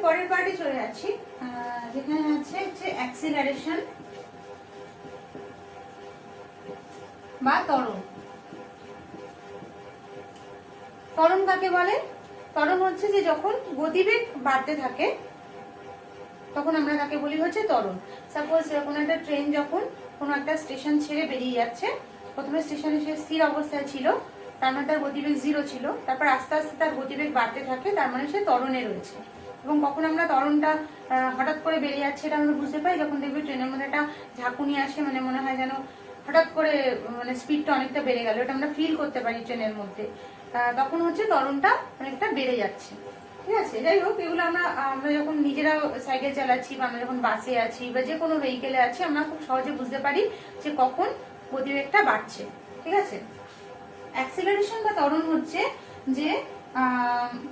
পরের পার্টে চলে যাচ্ছি, যেখানে আছে যে অ্যাক্সিলারেশন বা ত্বরণ। ত্বরণ কাকে বলে? ত্বরণ হচ্ছে যে যখন গতিবেগ বাড়তে থাকে তখন আমরা তাকে বলি হচ্ছে ত্বরণ। সাপোজ কোনো একটা ট্রেন যখন কোনো একটা স্টেশন ছেড়ে বেরিয়ে যাচ্ছে, প্রথমে স্টেশনে সে স্থির অবস্থায় ছিল, তার মানে তার গতিবেগ 0 ছিল, তারপর আস্তে আস্তে তার গতিবেগ বাড়তে থাকে, তার মানে সে ত্বরণে রয়েছে। এবং কখন আমরা ত্বরণটা হঠাৎ করে বেরিয়ে যাচ্ছে এটা আমরা বুঝতে পাই যখন দেখবি ট্রেনের মধ্যে একটা ঝাঁকুনি আসে, মানে মনে হয় যেন হঠাৎ করে মানে স্পিডটা অনেকটা বেড়ে গেল, এটা আমরা ফিল করতে পারি ট্রেনের মধ্যে। তখন হচ্ছে ত্বরণটা অনেকটা বেড়ে যাচ্ছে। ঠিক আছে, যাই হোক, এগুলো আমরা যখন নিজেরা সাইকেল চালাচ্ছি বা আমরা যখন বাসে আছি বা যে কোনো ভেহিকেলে আছি আমরা খুব সহজে বুঝতে পারি যে কখন গতিবেগটা বাড়ছে। ঠিক আছে, অ্যাক্সিলারেশন বা ত্বরণ হচ্ছে যে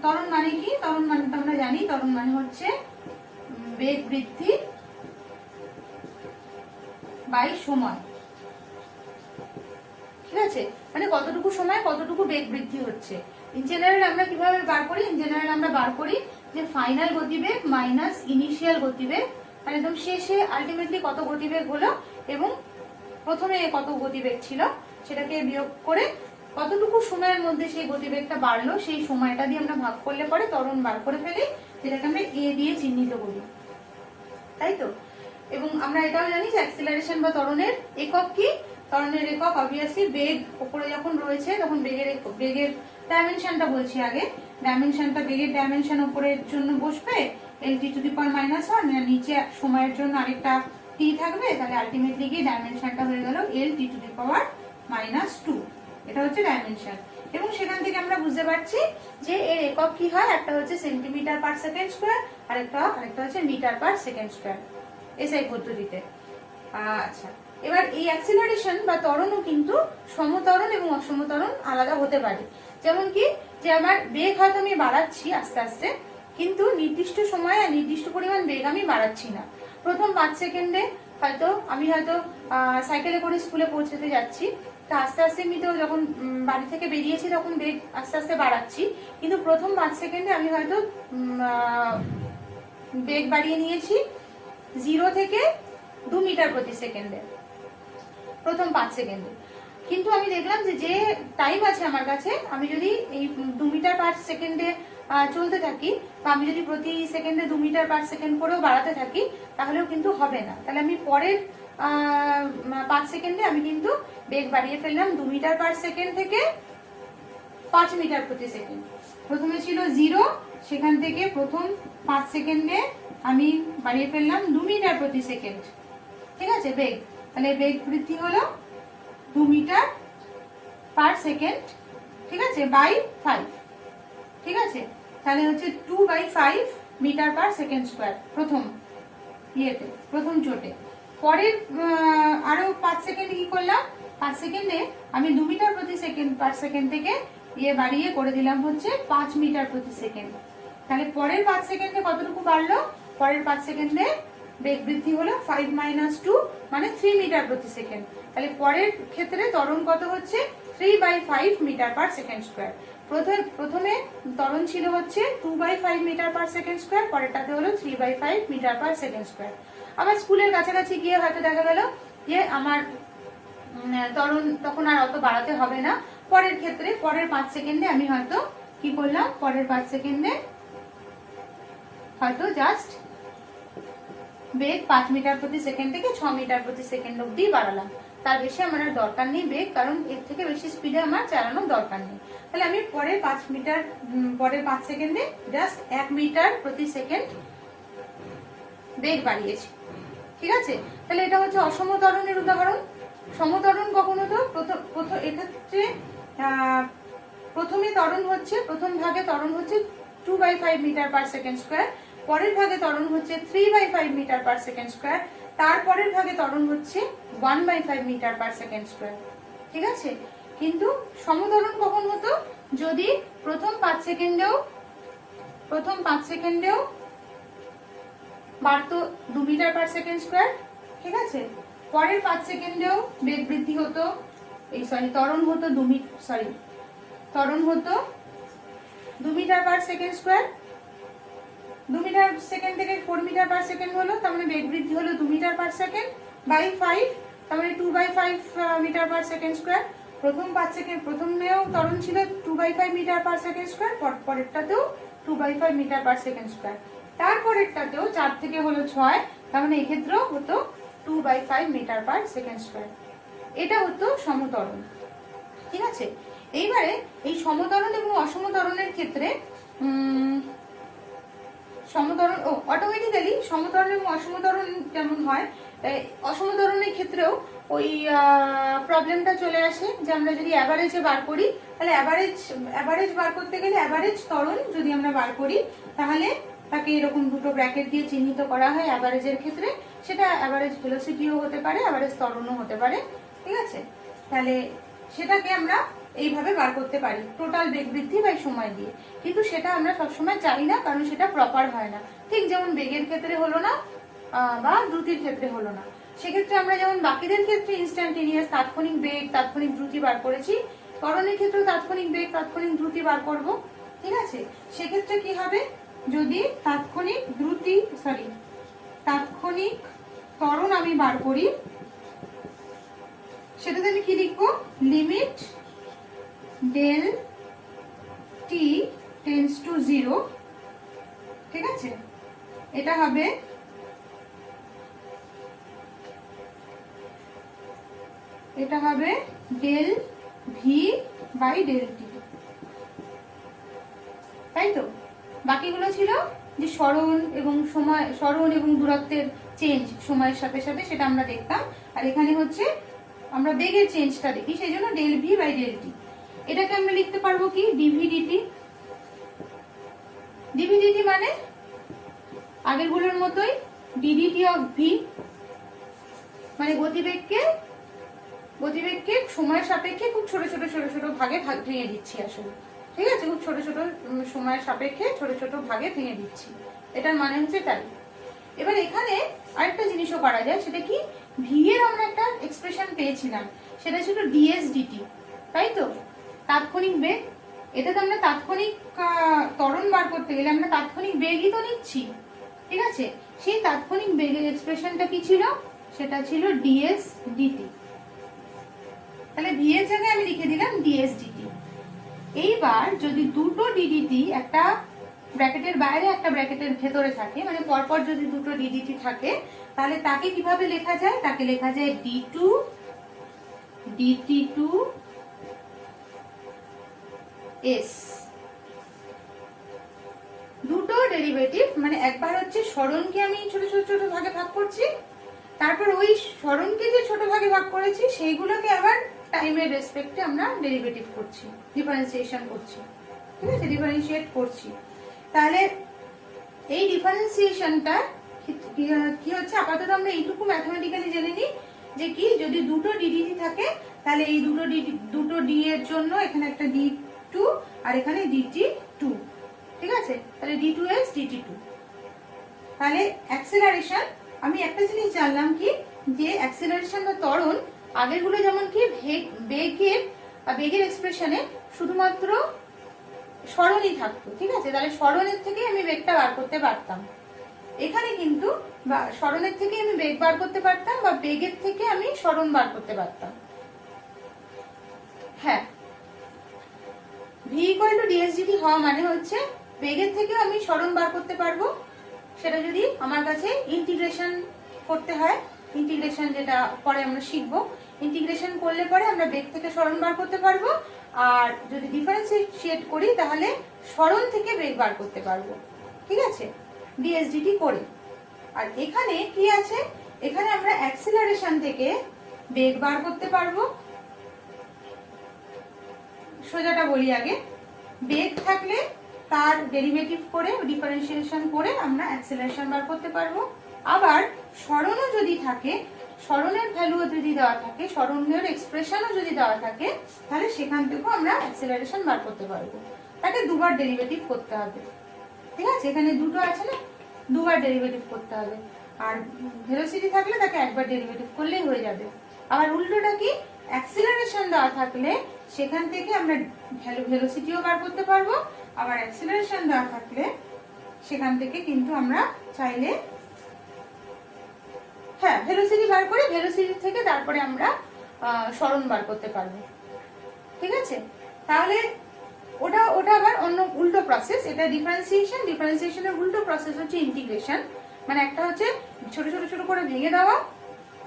ত্বরণ মানে কি? ত্বরণ মানে তো আমরা জানি, ত্বরণ মানে হচ্ছে বেগ বৃদ্ধি বাই সময়। ঠিক আছে, মানে কতটুকু সময় কতটুকু বেগ বৃদ্ধি হচ্ছে। ইন জেনারেল আমরা কিভাবে বার করি? ইন জেনারেল আমরা বার করি যে ফাইনাল গতিবেগ মাইনাস ইনিশিয়াল গতিবেগ, মানে একদম শেষে আলটিমেটলি কত গতিবেগ হলো এবং প্রথমে কত গতিবেগ ছিল সেটাকে বিয়োগ করে কতটুকু সময়ের মধ্যে সেই গতিবেগটা বাড়লো সেই সময়টা দিয়ে আমরা ভাগ করলে পরে ত্বরণ বার করে ফেলি, যেটাকে আমরা এ দিয়ে চিহ্নিত করি, তাই তো। এবং আমরা এটাও জানি যে অ্যাক্সিলারেশন বা ত্বরণের একক কি? ত্বরণের একক অবভিয়াসলি বেগ উপরে যখন রয়েছে তখন বেগের ডাইমেনশনটা বলছি আগে। ডাইমেনশনটা, বেগের ডাইমেনশন উপরের জন্য বসবে lt⁻⁻1, নিচে সময়ের জন্য আরেকটা টি থাকবে, তাহলে আলটিমেটলি গিয়ে ডাইমেনশনটা হয়ে গেল lt⁻²। এটা হচ্ছে ডাইমেনশন। এবং সেখান থেকে আমরা বুঝতে পারছি যে এর একক কি হয়, একটা হচ্ছে সেন্টিমিটার পার সেকেন্ড স্কোয়ার, আরেকটা হচ্ছে metre per second square SI পদ্ধতিতে। আচ্ছা, এবার এই অ্যাক্সিলারেশন বা ত্বরণও কিন্তু সমত্বরণ এবং অসমত্বরণ আলাদা হতে পারে। যেমন কি, যে আমার বেগ হয়তো আমি বাড়াচ্ছি আস্তে আস্তে, কিন্তু নির্দিষ্ট সময়ে আর নির্দিষ্ট পরিমাণ বেগ আমি বাড়াচ্ছি না। প্রথম 5 সেকেন্ডে আমি হয়তো সাইকেলে করে স্কুলে পৌঁছতে যাচ্ছি, তা আস্তে আস্তে আমি তো যখন বাড়ি থেকে বেরিয়েছি তখন বেগ আস্তে আস্তে বাড়াচ্ছি, কিন্তু প্রথম 5 সেকেন্ডে আমি হয়তো বেগ বাড়িয়ে নিয়েছি 0 থেকে 2 মিটার প্রতি সেকেন্ডে প্রথম 5 সেকেন্ডে। কিন্তু আমি দেখলাম যে টাইম আছে আমার কাছে, আমি যদি এই 2 মিটার পার সেকেন্ডে চলতে থাকি বা আমি যদি প্রতি সেকেন্ডে 2 মিটার পার সেকেন্ড করেও বাড়াতে থাকি তাহলেও কিন্তু হবে না। তাহলে আমি পরের 5 সেকেন্ডে আমি কিন্তু বেগ বাড়িয়ে ফেললাম 2 মিটার পার সেকেন্ড থেকে 5 মিটার প্রতি সেকেন্ড। প্রথমে ছিল 0, সেখান থেকে প্রথম 5 সেকেন্ডে আমি বাড়িয়ে ফেললাম 2 মিটার প্রতি সেকেন্ড। ঠিক আছে, বেগ, তাহলে বেগ বৃদ্ধি হলো 2 মিটার পার সেকেন্ড। ঠিক আছে, বাই 5। ঠিক আছে, তাহলে হচ্ছে 2/5 মিটার পার সেকেন্ড স্কোয়ার প্রথম চোটে। পরের আরো 5 সেকেন্ডে কি করলাম? 5 সেকেন্ডে আমি 2 মিটার প্রতি সেকেন্ড পার সেকেন্ড থেকে বাড়িয়ে করে দিলাম হচ্ছে 5 মিটার প্রতি সেকেন্ড। তাহলে পরের 5 সেকেন্ডে কতটুকু বাড়লো? পরের 5 সেকেন্ডে বেগ বৃদ্ধি হলো 5 - 2 মানে 3 মিটার প্রতি সেকেন্ড। তাহলে পরের ক্ষেত্রে ত্বরণ কত হচ্ছে? 3/5 মিটার পার সেকেন্ড স্কোয়ার। প্রথমে ত্বরণ ছিল হচ্ছে 2/5 মিটার পার সেকেন্ড স্কোয়ার, পরেরটাতে হলো 3/5 মিটার পার সেকেন্ড স্কোয়ার। আবার স্কুলের কাছাকাছি গিয়ে হয়তো দেখা গেল যে আমার ত্বরণ তখন আর অত বাড়াতে হবে না। পরের ক্ষেত্রে পরের 5 সেকেন্ডে আমি হয়তো কি করলাম? পরের 5 সেকেন্ডে হয়তো জাস্ট বেগ 5 মিটার প্রতি সেকেন্ড থেকে 6 মিটার প্রতি সেকেন্ড অব্দি বাড়ালাম, তার বেশি আমার আর দরকার নেই বেগ, কারণ এর থেকে বেশি স্পিডে আমার চালানোর দরকার নেই। তাহলে আমি পরের 5 সেকেন্ডে জাস্ট 1 মিটার প্রতি সেকেন্ড বেগ বাড়িয়েছি। ঠিক আছে, তাহলে এটা হচ্ছে অসমত্বরণের উদাহরণ। সমত্বরণ কখন হতো? এক্ষেত্রে প্রথমে ত্বরণ হচ্ছে, প্রথম ভাগে ত্বরণ হচ্ছে 2/5 মিটার পার সেকেন্ড স্কোয়ার, পরের ভাগে ত্বরণ হচ্ছে 3/5 মিটার পার সেকেন্ড স্কোয়ার, তারপরের ভাগে ত্বরণ হচ্ছে 1/5 মিটার পার সেকেন্ড স্কোয়ার। ঠিক আছে, কিন্তু সমত্বরণ কখন হতো? যদি প্রথম 5 সেকেন্ডেও বাড়তো 2 মিটার পার সেকেন্ড স্কোয়ার। ঠিক আছে, পরের 5 সেকেন্ডেও বেগ বৃদ্ধি হতো, ত্বরণ হতো 2 metre per second square. 2 metre metre second থেকে 4 মিটার পার সেকেন্ড হলো, তার মানে বেগ বৃদ্ধি হলো 2 মিটার পার সেকেন্ড বাই 5, তার মানে 2/5 মিটার পার সেকেন্ড স্কোয়ার। প্রথমেও ত্বরণ ছিল 2/5 মিটার পার সেকেন্ড স্কোয়ার, পরেরটাতেও 2/5 মিটার পার সেকেন্ড স্কোয়ার, তারপরেরটাতেও 4 থেকে হলো 6, তার মানে এক্ষেত্রেও হতো 2/5 মিটার পার সেকেন্ড স্কোয়ার। এটা হতো সমত্বরণ। ঠিক আছে, এইবারে এই সমত্বরণ এবং অসমত্বরণের ক্ষেত্রে সমত্বরণ অটোমেটিক্যালি সমত্বরণ এবং অসমত্বরণ যেমন হয়, অসমত্বরণের ক্ষেত্রেও ওই প্রবলেমটা চলে আসে যে আমরা যদি অ্যাভারেজে বার করি, তাহলে অ্যাভারেজ বার করতে গেলে অ্যাভারেজ ত্বরণ যদি আমরা বার করি, তাহলে তাকে এরকম দুটো ব্র্যাকেট দিয়ে চিহ্নিত করা হয় অ্যাভারেজের ক্ষেত্রে। সেটা অ্যাভারেজ ভেলোসিটিও হতে পারে, অ্যাভারেজ ত্বরণও হতে পারে। ঠিক আছে, তাহলে সেটাকে আমরা এইভাবে বার করতে পারি টোটাল বেগ বৃদ্ধি বাই সময় দিয়ে। কিন্তু সেটা আমরা সবসময় চাই না, কারণ সেটা প্রপার হয় না। ঠিক যেমন বেগের ক্ষেত্রে হলো না বা দ্রুতির ক্ষেত্রে হলো না, সেক্ষেত্রে আমরা যেমন বাকিদের ক্ষেত্রে ইনস্ট্যান্টেনিয়াস তাৎক্ষণিক বেগ তাৎক্ষণিক দ্রুতি বার করেছি, ত্বরণের ক্ষেত্রে তাৎক্ষণিক বেগ তাৎক্ষণিক দ্রুতি বার করব। ঠিক আছে, সেক্ষেত্রে কি হবে, যদি তাৎক্ষণিক ত্বরণ আমি বার করি, সেটাতে আমি কি লিখবো, limit del t tends to 0। ঠিক আছে, এটা হবে del v by del t. তাই তো, বাকিগুলো ছিল যে সরণ এবং দূরত্বের চেঞ্জ সময়ের সাথে সাথে, সেটা আমরা দেখতাম। আর এখানে হচ্ছে আমরা বেগের চেঞ্জটা দেখি, সেই জন্য del v by del t. এটাকে আমরা লিখতে পারবো কি, ডিভিডিটি। ডিভিডিটি মানে আগেরগুলোর মতোই ডিডিটি অফ ভি, মানে গতিবেগকে সময়ের সাপেক্ষে খুব ছোট ছোট ভাগে ভেঙে দিচ্ছি আসলে। ঠিক আছে, খুব ছোট ছোট সময়ের সাপেক্ষে ছোট ছোট ভাগে ভেঙে দিচ্ছি, এটার মানে হচ্ছে তাই। এবার এখানে আরেকটা জিনিসও করা যায়, সেটা কি, ভি এর আমরা একটা এক্সপ্রেশন পেয়েছিলাম, সেটা ছিল ডিএস ডিটি। তাই তো, তাৎক্ষণিক বেগ। এটাতে আমরা তাৎক্ষণিক ত্বরণ বার করতে গেলে আমরা তাৎক্ষণিক বেগই তো নিচ্ছি। ঠিক আছে, সেই তাৎক্ষণিক বেগের এক্সপ্রেশনটা কি ছিল, সেটা ছিল ডিএস ডিটি। তাহলে ভি এর জায়গায় আমি লিখে দিলাম ডিএস ডিটি। এইবার যদি দুটো ডিডিটি, একটা ব্র্যাকেটের বাইরে একটা ব্র্যাকেটের ভেতরে থাকে, মানে পরপর যদি দুটো ডিডিটি থাকে, তাহলে তাকে কিভাবে লেখা যায়, তাকে লেখা যায় D2 DT2 S। দুটো ডেরিভেটিভ, মানে একবার হচ্ছে সরণকে আমি ছোট ছোট ভাগে ভাগ করছি, তারপর ওই সরণকে যে ছোট ভাগে ভাগ করেছি সেইগুলোকে আবার টাইমের রেসপেক্টে আমরা ডেরিভেটিভ করছি, ডিফারেন্সিয়েশন করছি। ঠিক আছে, ডিফারেন্সিয়েট করছি। তাহলে এই ডিফারেন্সিয়েশনটা কি হচ্ছে, আপাতত আমরা এইটুকু ম্যাথমেটিক্যালি জেনে নিই যে কি, যদি দুটো ডিডিটি থাকে, তাহলে এই দুটো ডি এর জন্য এখানে একটা D2 আর এখানে DT2। ঠিক আছে, তাহলে D2S DT2। তাহলে অ্যাক্সেলারেশন, আমি একটা জিনিস জানলাম কি, যে অ্যাক্সেলারেশন বা ত্বরণ আগেরগুলো যেমন কি বেগের এক্সপ্রেশনে শুধুমাত্র সরণই থাকতো। ঠিক আছে, তাহলে সরণের থেকে আমি বেগটা বার করতে পারতাম। এখানে কিন্তু সরণের থেকে আমি বেগ বার করতে পারতাম, বা বেগের থেকে আমি সরণ বার করতে পারতাম। হ্যাঁ, v equal to ds dt হওয়া মানে হচ্ছে বেগের থেকে আমি সরণ বার করতে পারবো, সেটা যদি আমার কাছে ইন্টিগ্রেশন করতে হয়। ইন্টিগ্রেশন যেটা পরে আমরা শিখবো, ইন্টিগ্রেশন করলে পরে আমরা বেগ থেকে সরণ বার করতে পারবো, আর যদি ডিফারেন্সিয়েট করি তাহলে সরণ থেকে বেগ বার করতে পারবো। ঠিক আছে, ডিএসডিটি করে। আর এখানে কি আছে, এখানে আমরা অ্যাক্সিলারেশন থেকে বেগ বার করতে পারবো। সোজাটা বলি আগে, বেগ থাকলে তার ডেরিভেটিভ করে ডিফারেন্সিয়েশন করে আমরা অ্যাক্সিলারেশন বার করতে পারবো। আবার সরণও যদি থাকে, সরণের ভ্যালুও যদি দেওয়া থাকে, সরণের এক্সপ্রেশনও যদি দেওয়া থাকে, তাহলে সেখান থেকেও আমরা অ্যাক্সিলারেশন বার করতে পারবো। তাকে দুবার ডেরিভেটিভ করতে হবে। ঠিক আছে, এখানে দুটো আছে না, দুবার ডেরিভেটিভ করতে হবে। আর ভেলোসিটি থাকলে তাকে একবার ডেরিভেটিভ করলেই হয়ে যাবে। আবার উল্টোটা কি, অ্যাক্সিলারেশন দেওয়া থাকলে সেখান থেকে আমরা ভেলোসিটিও বার করতে পারবো, আবার অ্যাক্সিলারেশন দেওয়া থাকলে সেখান থেকে কিন্তু আমরা চাইলে হ্যাঁ ভেলোসিটি বার করে ভেলোসিটি থেকে তারপরে আমরা সরণ বার করতে পারবো। ঠিক আছে, তাহলে ওটা ওটা আবার অন্য উল্টো প্রসেস। এটা ডিফারেন্সিয়েশন, ডিফারেন্সিয়েশনের উল্টো প্রসেস হচ্ছে ইন্টিগ্রেশন। মানে একটা হচ্ছে ছোট ছোট ছোট করে ভেঙে দেওয়া,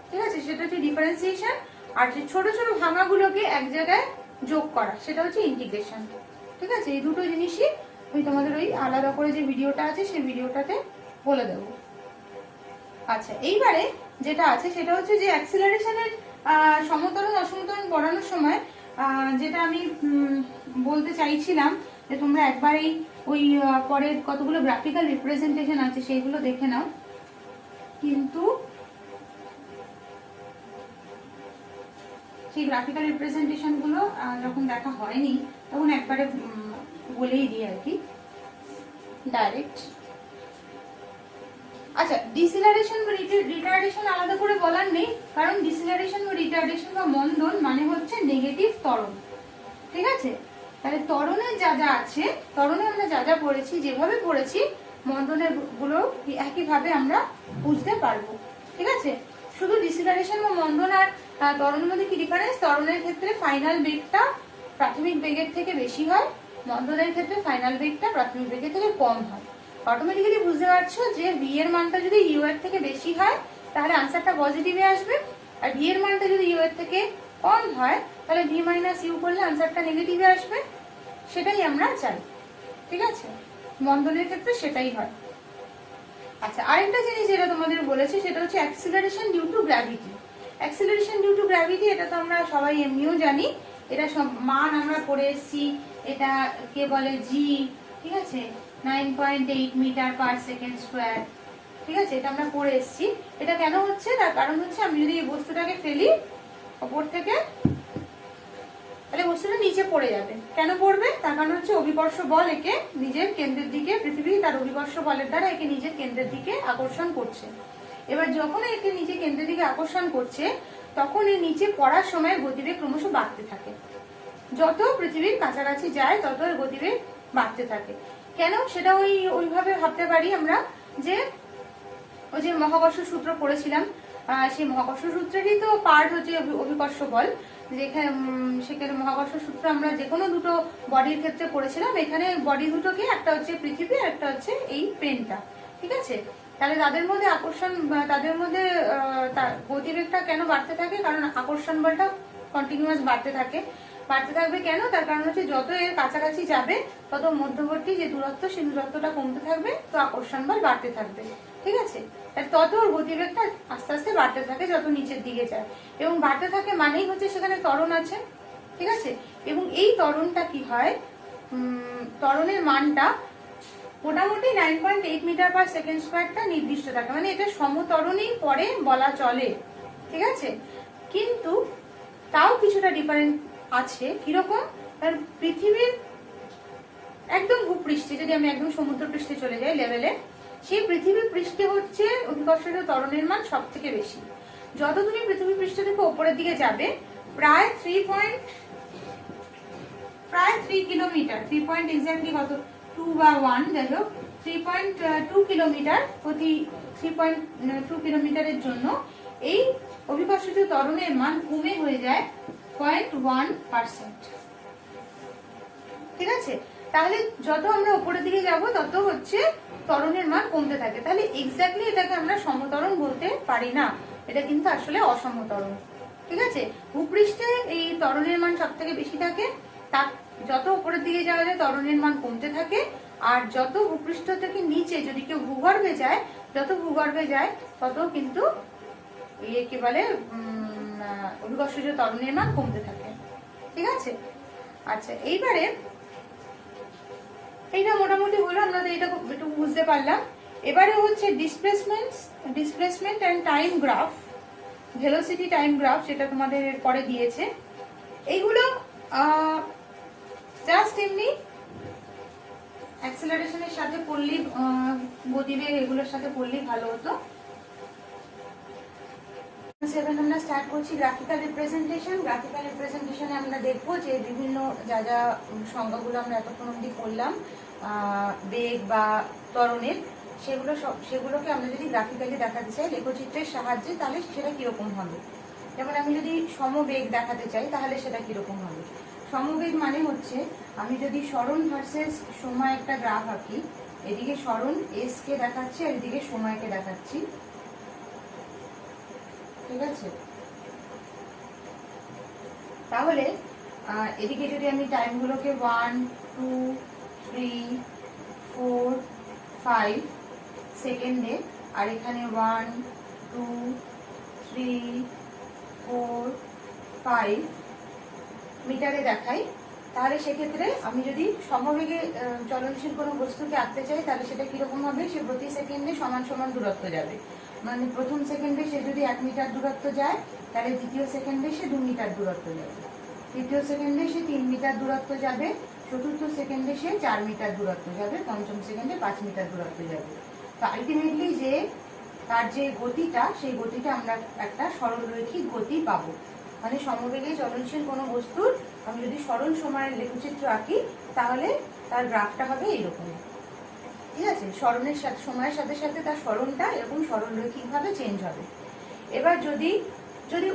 ঠিক আছে, সেটা হচ্ছে ডিফারেন্সিয়েশন। আর যে ছোট ছোট ভাঙাগুলোকে এক জায়গায় যোগ করা সেটা হচ্ছে ইন্টিগ্রেশন। ঠিক আছে, এই দুটো জিনিসই আমি তোমাদের ওই আলাদা করে যে ভিডিওটা আছে সেই ভিডিওটাতে বলে দেবো। আচ্ছা, এইবারে যেটা আছে সেটা হচ্ছে যে অ্যাক্সিলারেশনের সমতরণ অসমতরণ পড়ানোর সময় যেটা আমি বলতে চাইছিলাম যে তোমরা একবার এই ওই পরের কতগুলো গ্রাফিক্যাল রিপ্রেজেন্টেশন আছে সেইগুলো দেখে নাও। কিন্তু সেই গ্রাফিক্যাল রিপ্রেজেন্টেশন গুলো যখন দেখা হয়নি তখন একবারে বলেই দিই আর কি ডাইরেক্ট। আচ্ছা, ডিসিলারেশন বা রিটার্ডেশন আলাদা করে বলার নেই, কারণ ডিসিলারেশন বা রিটার্ডেশন বা মন্দন মানে হচ্ছে নেগেটিভ ত্বরণ। ঠিক আছে, তাহলে ত্বরণে যা যা আছে, ত্বরণে আমরা যা যা পড়েছি যেভাবে পড়েছি মন্দনের গুলো একইভাবে আমরা বুঝতে পারবো। ঠিক আছে, শুধু ডিসিলারেশন বা মন্দন আর ত্বরণের মধ্যে কি ডিফারেন্স? ত্বরণের ক্ষেত্রে ফাইনাল বেগটা প্রাথমিক বেগের থেকে বেশি হয়, মন্দনের ক্ষেত্রে ফাইনাল বেগটা প্রাথমিক বেগের থেকে কম হয়। অটোমেটিক্যালি বুঝতে পারছো যে ভি এর মানটা যদি ইউ এর থেকে বেশি হয় তাহলে আনসারটা পজিটিভে আসবে, আর ভি এর মানটা যদি ইউ এর থেকে কম হয় তাহলে ভি মাইনাস ইউ করলে আনসারটা নেগেটিভে আসবে। সেটাই আমরা চাই। ঠিক আছে, মন্দনের ক্ষেত্রে সেটাই হয়। আচ্ছা, আরেকটা জিনিস যেটা তোমাদের বলেছে সেটা হচ্ছে acceleration due to gravity. Acceleration due to gravity এটা তো আমরা সবাই এমনিও জানি, এটা সব মান আমরা পড়ে এসেছি। এটা কে বলে জি, ঠিক আছে, 9.8 মিটার পার সেকেন্ড স্কোয়ার। ঠিক আছে, এটা আমরা পড়ে এসেছি। এটা কেন হচ্ছে? তার কারণ হচ্ছে আমি যদি এই বস্তুটাকে ফেলি ওপর থেকে তাহলে বস্তুটা নিচে পড়ে যাবে। কেন পড়বে? তার কারণ হচ্ছে অভিকর্ষ বল একে নিজের কেন্দ্রের দিকে, পৃথিবী তার অভিকর্ষ বলের দ্বারা একে নিজের কেন্দ্রের দিকে আকর্ষণ করছে। এবার যখন একে নিজে কেন্দ্রের দিকে আকর্ষণ করছে তখন এই নিচে পড়ার সময় গতিবেগ ক্রমশ বাড়তে থাকে। যত পৃথিবীর কাছাকাছি যায় তত এর গতিবেগ বাড়তে থাকে। কেন? সেটা ওইভাবে ভাবতে পারি আমরা যে ওই যে মহাকর্ষ সূত্র পড়েছিলাম, সেই মহাকর্ষ সূত্রেরই তো পার্ট হচ্ছে অভিকর্ষ বল। যেখানে সেখানে মহাকর্ষ সূত্র আমরা যে কোনো দুটো বডির ক্ষেত্রে পড়েছিলাম। এখানে বডি দুটোকে, একটা হচ্ছে পৃথিবী আর একটা হচ্ছে এই পেনটা। ঠিক আছে, তাহলে তাদের মধ্যে আকর্ষণ, তাদের মধ্যে গতিবেগটা কেন বাড়তে থাকে? কারণ আকর্ষণ বলটা কন্টিনিউয়াস বাড়তে থাকে। বাড়তে থাকবে কেন? তার কারণ হচ্ছে যত এর কাছাকাছি যাবে তত মধ্যবর্তী যে দূরত্ব সেই দূরত্বটা কমতে থাকবে, তো আকর্ষণ বল বাড়তে থাকবে। ঠিক আছে, তত ওর গতিবেগটা আস্তে আস্তে বাড়তে থাকে যত নিচের দিকে যায়, এবং বাড়তে থাকে মানেই হচ্ছে সেখানে ত্বরণ আছে। ঠিক আছে, এবং এই ত্বরণটা কি হয়, ত্বরণের মানটা মোটামুটি 9.8 মিটার পার সেকেন্ড স্কোয়ারটা নির্দিষ্ট থাকে, মানে এটা সমত্বরণেই পরে বলা চলে। ঠিক আছে, কিন্তু তাও কিছুটা ডিফারেন্ট আছে। কিরকম? কারণ পৃথিবীর একদম ভূপৃষ্ঠে, যদি আমি একদম সমুদ্র পৃষ্ঠে চলে যাই লেভেলে, সেই পৃথিবীর পৃষ্ঠে হচ্ছে অভিকর্ষজ ত্বরণের মান সব থেকে বেশি। যত তুমি পৃথিবী পৃষ্ঠ থেকে উপরের দিকে যাবে প্রায় 3 কিলোমিটার, 3 পয়েন্ট এক্স্যাক্টলি কত 2 বা 1 যাই হোক, 3.2 কিলোমিটার, প্রতি 3.2 কিলোমিটারের জন্য এই অভিকর্ষজ ত্বরণের মান কমে হয়ে যায় 0.1%। ঠিক আছে, তাহলে যত আমরা উপরের দিকে যাব তত হচ্ছে ত্বরণের মান কমতে থাকে। তাহলে এক্স্যাক্টলি এটাকে আমরা সমত্বরণ বলতে পারি না, এটা কিন্তু আসলে অসমত্বরণ। ঠিক আছে, ভূপৃষ্ঠে এই ত্বরণের মান সব থেকে বেশি থাকে, তার যত উপরের দিকে যাওয়া যায় ত্বরণের মান কমতে থাকে। আর যত ভূপৃষ্ঠ থেকে নিচে যদি কেউ ভূগর্ভে যায়, যত ভূগর্ভে যায় তত কিন্তু কি বলে অভিকর্ষজ ত্বরণের মান কমতে থাকে। ঠিক আছে, আচ্ছা এইবারে এইটা মোটামুটি হলো, আমরা এটা একটু বুঝতে পারলাম। এবারে হচ্ছে displacement and time graph, velocity time graph, যেটা তোমাদের পরে দিয়েছে। এইগুলো জাস্ট এমনি অ্যাক্সিলারেশনের সাথে পড়লেই, গতিবেগ এগুলোর সাথে পড়লেই ভালো হতো। সেভেন আমরা স্টার্ট করছি গ্রাফিক্যাল রিপ্রেজেন্টেশন। গ্রাফিক্যাল রিপ্রেজেন্টেশনে আমরা দেখবো যে বিভিন্ন যা যা সংজ্ঞাগুলো আমরা এতক্ষণ অবধি পড়লাম, বেগ বা ত্বরণের, সেগুলোকে আমরা যদি গ্রাফিক্যালি দেখাতে চাই লেখচিত্রের সাহায্যে, তাহলে সেটা কিরকম হবে। যেমন আমি যদি সমবেগ দেখাতে চাই তাহলে সেটা কিরকম হবে। সমবেগ মানে হচ্ছে আমি যদি সরণ ভার্সেস সময় একটা গ্রাফ আঁকি, এদিকে সরণ এস কে দেখাচ্ছি আর এদিকে সময়কে দেখাচ্ছি, ঠিক আছে। তাহলে এদিকে যদি আমি টাইমগুলোকে 1, 2, 3, 4, 5 সেকেন্ডে, আর এখানে 1, 2, 3, 4, 5 মিটারে দেখাই, তাহলে সেক্ষেত্রে আমি যদি সমবেগে চলনশীল কোনো বস্তুকে আঁকতে চাই তাহলে সেটা কিরকম হবে, সে প্রতি সেকেন্ডে সমান সমান দূরত্ব যাবে। মানে প্রথম সেকেন্ডে সে যদি 1 মিটার দূরত্ব যায়, তাহলে দ্বিতীয় সেকেন্ডে সে 2 মিটার দূরত্ব যাবে, তৃতীয় সেকেন্ডে সে 3 মিটার দূরত্ব যাবে, চতুর্থ সেকেন্ডে সে 4 মিটার দূরত্ব যাবে, পঞ্চম সেকেন্ডে 5 মিটার দূরত্ব যাবে। তো আলটিমেটলি যে তার যে গতিটা, সেই গতিটা আমরা একটা সরলরৈখিক গতি পাবো। মানে সমবেগে চলনশীল কোনো বস্তুর আমি যদি সরল সময়ের লেখচিত্র আঁকি তাহলে তার গ্রাফটা হবে এইরকম, ঠিক আছে। সরণের সাথে সময়ের সাথে সাথে তার সরণটা এরকম সরলরৈখিকভাবে চেঞ্জ হবে। এবার যদি যদি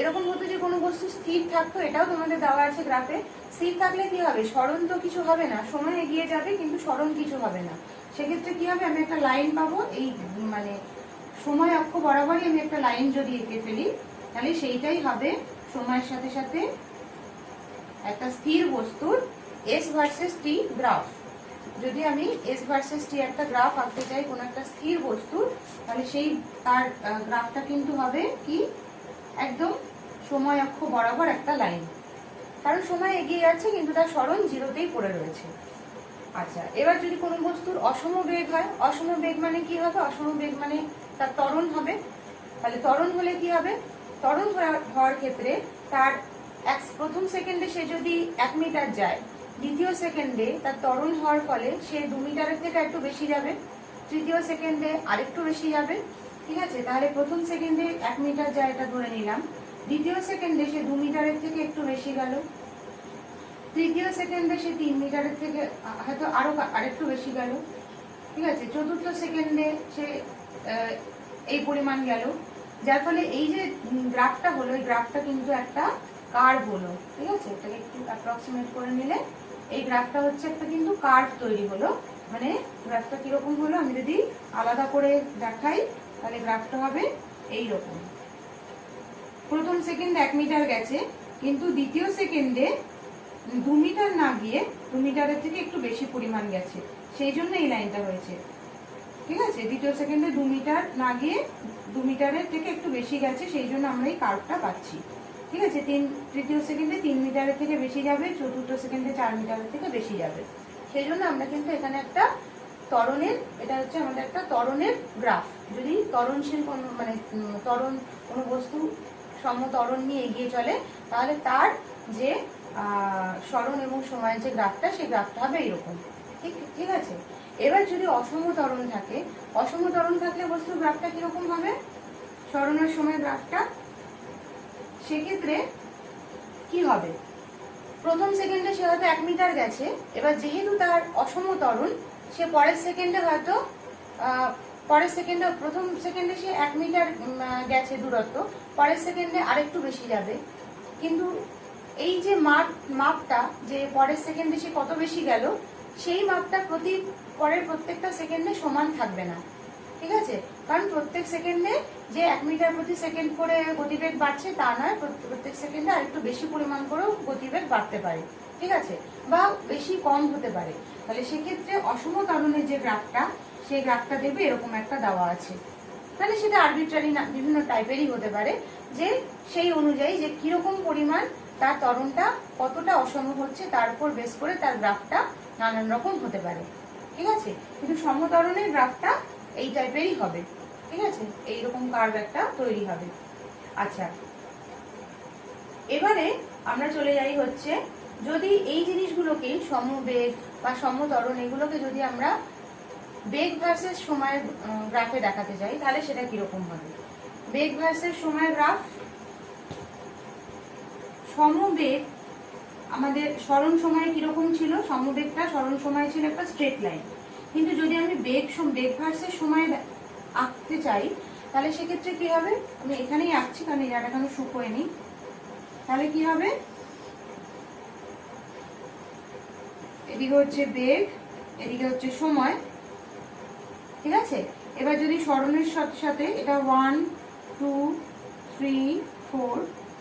এরকম হতো যে কোনো বস্তু স্থির থাকতো, এটাও তোমাদের দেওয়া আছে গ্রাফে, স্থির থাকলে কি হবে, সরণ তো কিছু হবে না, সময় এগিয়ে যাবে কিন্তু সরণ কিছু হবে না। সেক্ষেত্রে কি হবে, আমি একটা লাইন পাবো, এই মানে সময় অক্ষ বরাবরই আমি একটা লাইন যদি এঁকে ফেলি, তাহলে সেইটাই হবে সময়ের সাথে সাথে একটা স্থির বস্তুর এস ভার্সেস টি গ্রাফ। যদি আমি এস ভার্সেস টি একটা গ্রাফ আঁকতে চাই কোনো একটা স্থির বস্তুর, তাহলে সেই তার গ্রাফটা কিন্তু হবে কি, একদম সময় অক্ষ বরাবর একটা লাইন, কারণ সময় এগিয়ে যাচ্ছে কিন্তু তার সরণ জিরোতেই পড়ে রয়েছে। আচ্ছা, এবার যদি কোনো বস্তুর অসম বেগ হয়, অসম বেগ মানে কি হবে, অসম বেগ মানে তার ত্বরণ হবে। তাহলে ত্বরণ হলে কি হবে, ত্বরণ হওয়ার ক্ষেত্রে তার প্রথম সেকেন্ডে সে যদি 1 মিটার যায়, দ্বিতীয় সেকেন্ডে তার ত্বরণ হওয়ার ফলে সে 2 মিটারের থেকে একটু বেশি যাবে, তৃতীয় সেকেন্ডে আরেকটু বেশি যাবে, ঠিক আছে। তাহলে প্রথম সেকেন্ডে 1 মিটার যায় এটা ধরে নিলাম, দ্বিতীয় সেকেন্ডে সে 2 মিটারের থেকে একটু বেশি গেল, তৃতীয় সেকেন্ডে সে 3 মিটারের থেকে হয়তো আরেকটু বেশি গেল, ঠিক আছে। চতুর্থ সেকেন্ডে সে এই পরিমাণ গেল, যার ফলে এই যে গ্রাফটা হলো, এই গ্রাফটা কিন্তু একটা কার্ভ হলো, ঠিক আছে। এটাকে একটু অ্যাপ্রক্সিমেট করে নিলে এই গ্রাফটা হচ্ছে একটা কিন্তু কার্ভ তৈরি হলো। মানে গ্রাফটা কিরকম হলো, আমি যদি আলাদা করে দেখাই তাহলে গ্রাফটা হবে এইরকম। প্রথম সেকেন্ডে 1 মিটার গেছে, কিন্তু দ্বিতীয় সেকেন্ডে 2 মিটার না গিয়ে 2 মিটারের থেকে একটু বেশি পরিমাণ গেছে, সেই জন্য এই লাইনটা হয়েছে, ঠিক আছে। দ্বিতীয় সেকেন্ডে 2 মিটার না গিয়ে 2 মিটারের থেকে একটু বেশি গেছে, সেই জন্য আমরা এই কার্ভটা পাচ্ছি, ঠিক আছে। তৃতীয় সেকেন্ডে 3 মিটারের থেকে বেশি যাবে, চতুর্থ সেকেন্ডে 4 মিটারের থেকে বেশি যাবে, সেই জন্য আমরা কিন্তু এখানে একটা ত্বরণের, এটা হচ্ছে আমাদের একটা ত্বরণের গ্রাফ। যদি ত্বরণশীল মানে ত্বরণ কোনো বস্তু সমত্বরণ নিয়ে এগিয়ে চলে, তাহলে তার যে সরণ এবং সময়ের যে গ্রাফটা, সেই গ্রাফটা হবে এরকম, ঠিক আছে। এবার যদি অসম ত্বরণ থাকে, অসম ত্বরণ থাকলে বস্তুর গ্রাফটা কিরকম হবে, সরণ আর সময়ের গ্রাফটা, সেক্ষেত্রে কি হবে, প্রথম সেকেন্ডে সে হয়তো 1 মিটার গেছে, এবার যেহেতু তার অসম ত্বরণ, সে পরের সেকেন্ডে হয়তো প্রথম সেকেন্ডে সে 1 মিটার গেছে দূরত্ব, পরের সেকেন্ডে আরেকটু বেশি যাবে, কিন্তু এই যে মাপটা যে পরের সেকেন্ডে সে কত বেশি গেল, সেই মাপটা পরের প্রত্যেকটা সেকেন্ডে সমান থাকবে না, ঠিক আছে। কারণ প্রত্যেক সেকেন্ডে যে 1 মিটার প্রতি সেকেন্ড করে গতিবেগ বাড়ছে তা নয়, প্রত্যেক সেকেন্ডে আরেকটু বেশি পরিমাণ করেও গতিবেগ বাড়তে পারে, ঠিক আছে, বা বেশি কম হতে পারে। তাহলে সেক্ষেত্রে অসম ত্বরণের যে গ্রাফটা, সেই গ্রাফটা দেবে এরকম একটা দেওয়া আছে। তাহলে সেটা আরবিট্রারি না, বিভিন্ন টাইপেরই হতে পারে, যে সেই অনুযায়ী যে কিরকম পরিমাণ তার ত্বরণটা কতটা অসম হচ্ছে তার উপর বেস করে তার গ্রাফটা নানান রকম হতে পারে, ঠিক আছে। কিন্তু সমত্বরণের গ্রাফটা এই টাইপেরই হবে, ঠিক আছে, এইরকম কার্ভ একটা তৈরি হবে। আচ্ছা, এবারে আমরা চলে যাই হচ্ছে, যদি এই জিনিসগুলোকে সমবেগ বা সমত্বরণ এগুলোকে যদি আমরা বেগ ভার্সেস সময়ের গ্রাফে দেখাতে চাই, তাহলে সেটা কিরকম হবে। বেগ ভার্সেস সময়ের গ্রাফ, সমবেগ আমাদের সরণ সময় কিরকম ছিল, সমবেগটা সরণ সময় ছিল একটা স্ট্রেট লাইন, কিন্তু যদি আমি বেগ ভার্সেস সময় আঁকতে চাই তাহলে সেক্ষেত্রে কি হবে, আমি এখানেই আঁকছি কারণ এই জায়গাটা আমি শুকোয় নি। তাহলে কি হবে, এদিকে হচ্ছে বেগ, এদিকে হচ্ছে সময়, ঠিক আছে। এবার যদি স্মরণের সাথে সাথে এটা 1 2 3 4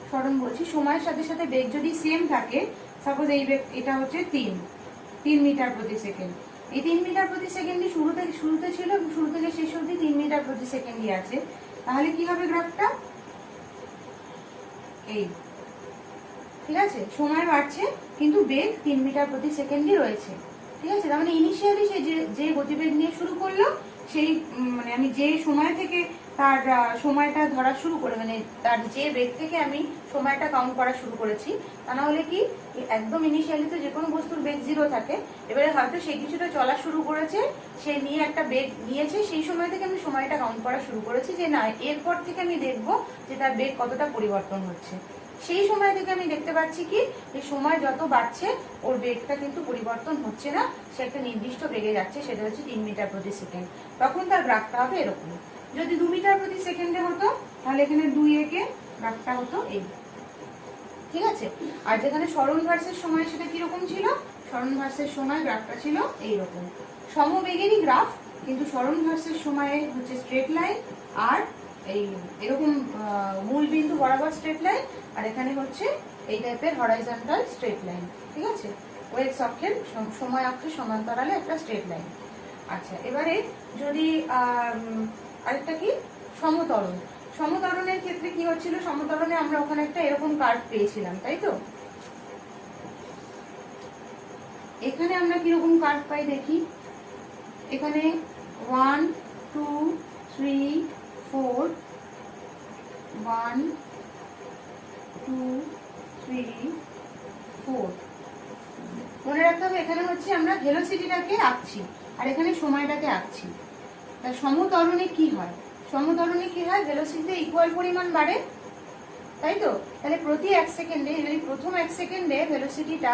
স্মরণ বলছি, সময়ের সাথে সাথে বেগ যদি সেম থাকে, সাপোজ এই বেগ এটা হচ্ছে 3 মিটার প্রতি সেকেন্ড, এই 3 মিটার প্রতি সেকেন্ডই শুরুতে ছিল এবং শুরু থেকে শেষ অবধি 3 মিটার প্রতি সেকেন্ডই আছে, তাহলে কি হবে গ্রাফটা এই, ঠিক আছে। সময় বাড়ছে কিন্তু বেগ 3 মিটার প্রতি সেকেন্ডই রয়েছে, ঠিক আছে। তার মানে ইনিশিয়ালি সে যে গতিবেগ নিয়ে শুরু করলো সেই মানে আমি যে সময় থেকে তার সময়টা ধরা শুরু করে, মানে তার যে বেগ থেকে আমি সময়টা কাউন্ট করা শুরু করেছি, তা না হলে কি একদম ইনিশিয়ালি তো যে কোনো বস্তুর বেগ 0 থাকে, এবারে হয়তো সে কিছুটা চলা শুরু করেছে, সে নিয়ে একটা বেগ নিয়েছে, সেই সময় থেকে আমি সময়টা কাউন্ট করা শুরু করেছি যে না এরপর থেকে আমি দেখবো যে তার বেগ কতটা পরিবর্তন হচ্ছে। সেই সময় থেকে আমি দেখতে পাচ্ছি কি যে সময় যত বাড়ছে ওর বেগটা কিন্তু পরিবর্তন হচ্ছে না, সে একটা নির্দিষ্ট বেগে যাচ্ছে, সেটা হচ্ছে 3 মিটার প্রতি সেকেন্ড। তখন তার গ্রাফটা হবে এরকম। যদি 2 মিটার প্রতি সেকেন্ডে হতো তাহলে এখানে 2 একে গ্রাফটা হতো এই, ঠিক আছে। আর যেখানে সরণ ভার্সেস সময় সেটা কিরকম ছিল, সরণ ভার্সেস সময় গ্রাফটা ছিল এইরকম, সমবেগেরই গ্রাফ কিন্তু সরণ ভার্সেস সময়ে হচ্ছে স্ট্রেট লাইন, আর এই এরকম মূল বিন্দু বরাবর স্ট্রেট লাইন, আর এখানে হচ্ছে এই টাইপের হরাইজন্টাল স্ট্রেট লাইন, ঠিক আছে। ওয়েক্স অক্ষের সময় অক্ষের সমান্তরালে একটা স্ট্রেট লাইন। আচ্ছা, এবারে যদি আরেকটা কি সমতরণ, সমতরণের ক্ষেত্রে কি হচ্ছিল, সমতরণে আমরা ওখানে একটা এরকম কার্ভ পেয়েছিলাম, তাই তো। এখানে আমরা কিরকম কার্ভ পাই দেখি, এখানে 1 2 3 4 1 2 3 4 মনে রাখতে হবে এখানে হচ্ছে আমরা ভেলোসিটিটাকে আঁকছি আর এখানে সময়টাকে আঁকছি। তা সমতরণে কি হয়, সমতরণে কি হয়, ভেলোসিটিতে ইকুয়াল পরিমাণ বাড়ে, তাই তো। তাহলে প্রতি 1 সেকেন্ডে, যদি প্রথম 1 সেকেন্ডে ভেলোসিটিটা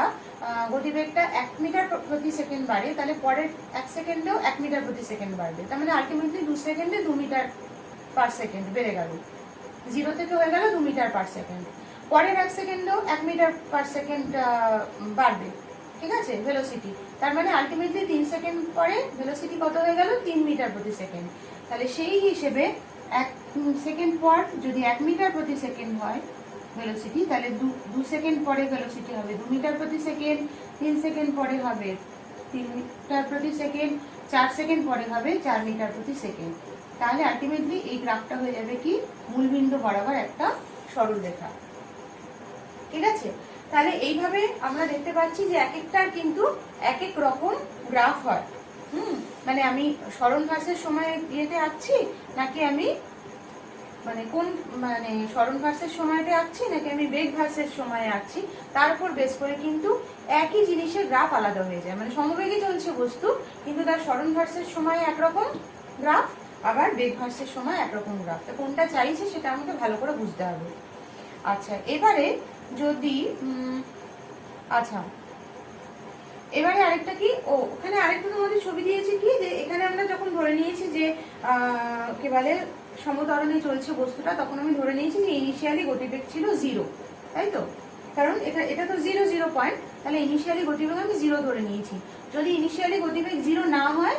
গতিবেগটা 1 মিটার প্রতি সেকেন্ড বাড়ে, তাহলে পরের 1 সেকেন্ডেও 1 মিটার প্রতি সেকেন্ড বাড়বে, তার মানে আলটিমেটলি 2 সেকেন্ডে 2 মিটার পার সেকেন্ড বেড়ে গেল, 0 থেকে হয়ে গেল 2 মিটার পার সেকেন্ড। পরের 1 সেকেন্ডেও 1 মিটার পার সেকেন্ড বাড়বে, ঠিক আছে, ভেলোসিটি। তার মানে আলটিমেটলি 3 সেকেন্ড পরে ভেলোসিটি কত হয়ে গেল, 3 মিটার প্রতি সেকেন্ড। তাহলে সেই হিসেবে 1 সেকেন্ড পর যদি 1 মিটার প্রতি সেকেন্ড হয় ভেলোসিটি, তাহলে 2 সেকেন্ড পরে ভেলোসিটি হবে 2 মিটার প্রতি সেকেন্ড, 3 সেকেন্ড পরে হবে 3 মিটার প্রতি সেকেন্ড, 4 সেকেন্ড পরে হবে 4 মিটার প্রতি সেকেন্ড। তাহলে আলটিমেটলি এই গ্রাফটা হয়ে যাবে কি মূলবিন্দু বরাবর একটা সরল রেখা, ঠিক আছে। তাহলে এইভাবে আমরা দেখতে পাচ্ছি যে এক একটার কিন্তু এক এক রকম গ্রাফ হয়। মানে আমি সরণ ভার্সেস সময় ইয়েতে আঁকছি নাকি আমি মানে কোন মানে সরণ ভার্সেস সময়তে আঁকছি নাকি আমি বেগ ভার্সেস সময়ে আঁকছি, তার উপর বেস করে কিন্তু একই জিনিসের গ্রাফ আলাদা হয়ে যায়। মানে সমবেগে চলছে বস্তু কিন্তু তার সরণ ভার্সেস সময়ে একরকম গ্রাফ, আবার বেগ ভার্সেস সময় একরকম গ্রাফ। তো কোনটা চাইছে সেটা আমাকে ভালো করে বুঝতে হবে। আচ্ছা, এবারে যদি আচ্ছা এবারে আরেকটা কি, ওখানে আরেকটা তোমাদের ছবি দিয়েছি কি, যে এখানে আমরা যখন ধরে নিয়েছি যে কি বলে সমতরণে চলছে বস্তুটা, তখন আমি ধরে নিয়েছি যে ইনিশিয়ালি গতিবেগ ছিল 0, তাই তো। কারণ এটা তো 0 0 পয়েন্ট, তাহলে ইনিশিয়ালি গতিবেগ আমি 0 ধরে নিয়েছি। যদি ইনিশিয়ালি গতিবেগ 0 না হয়,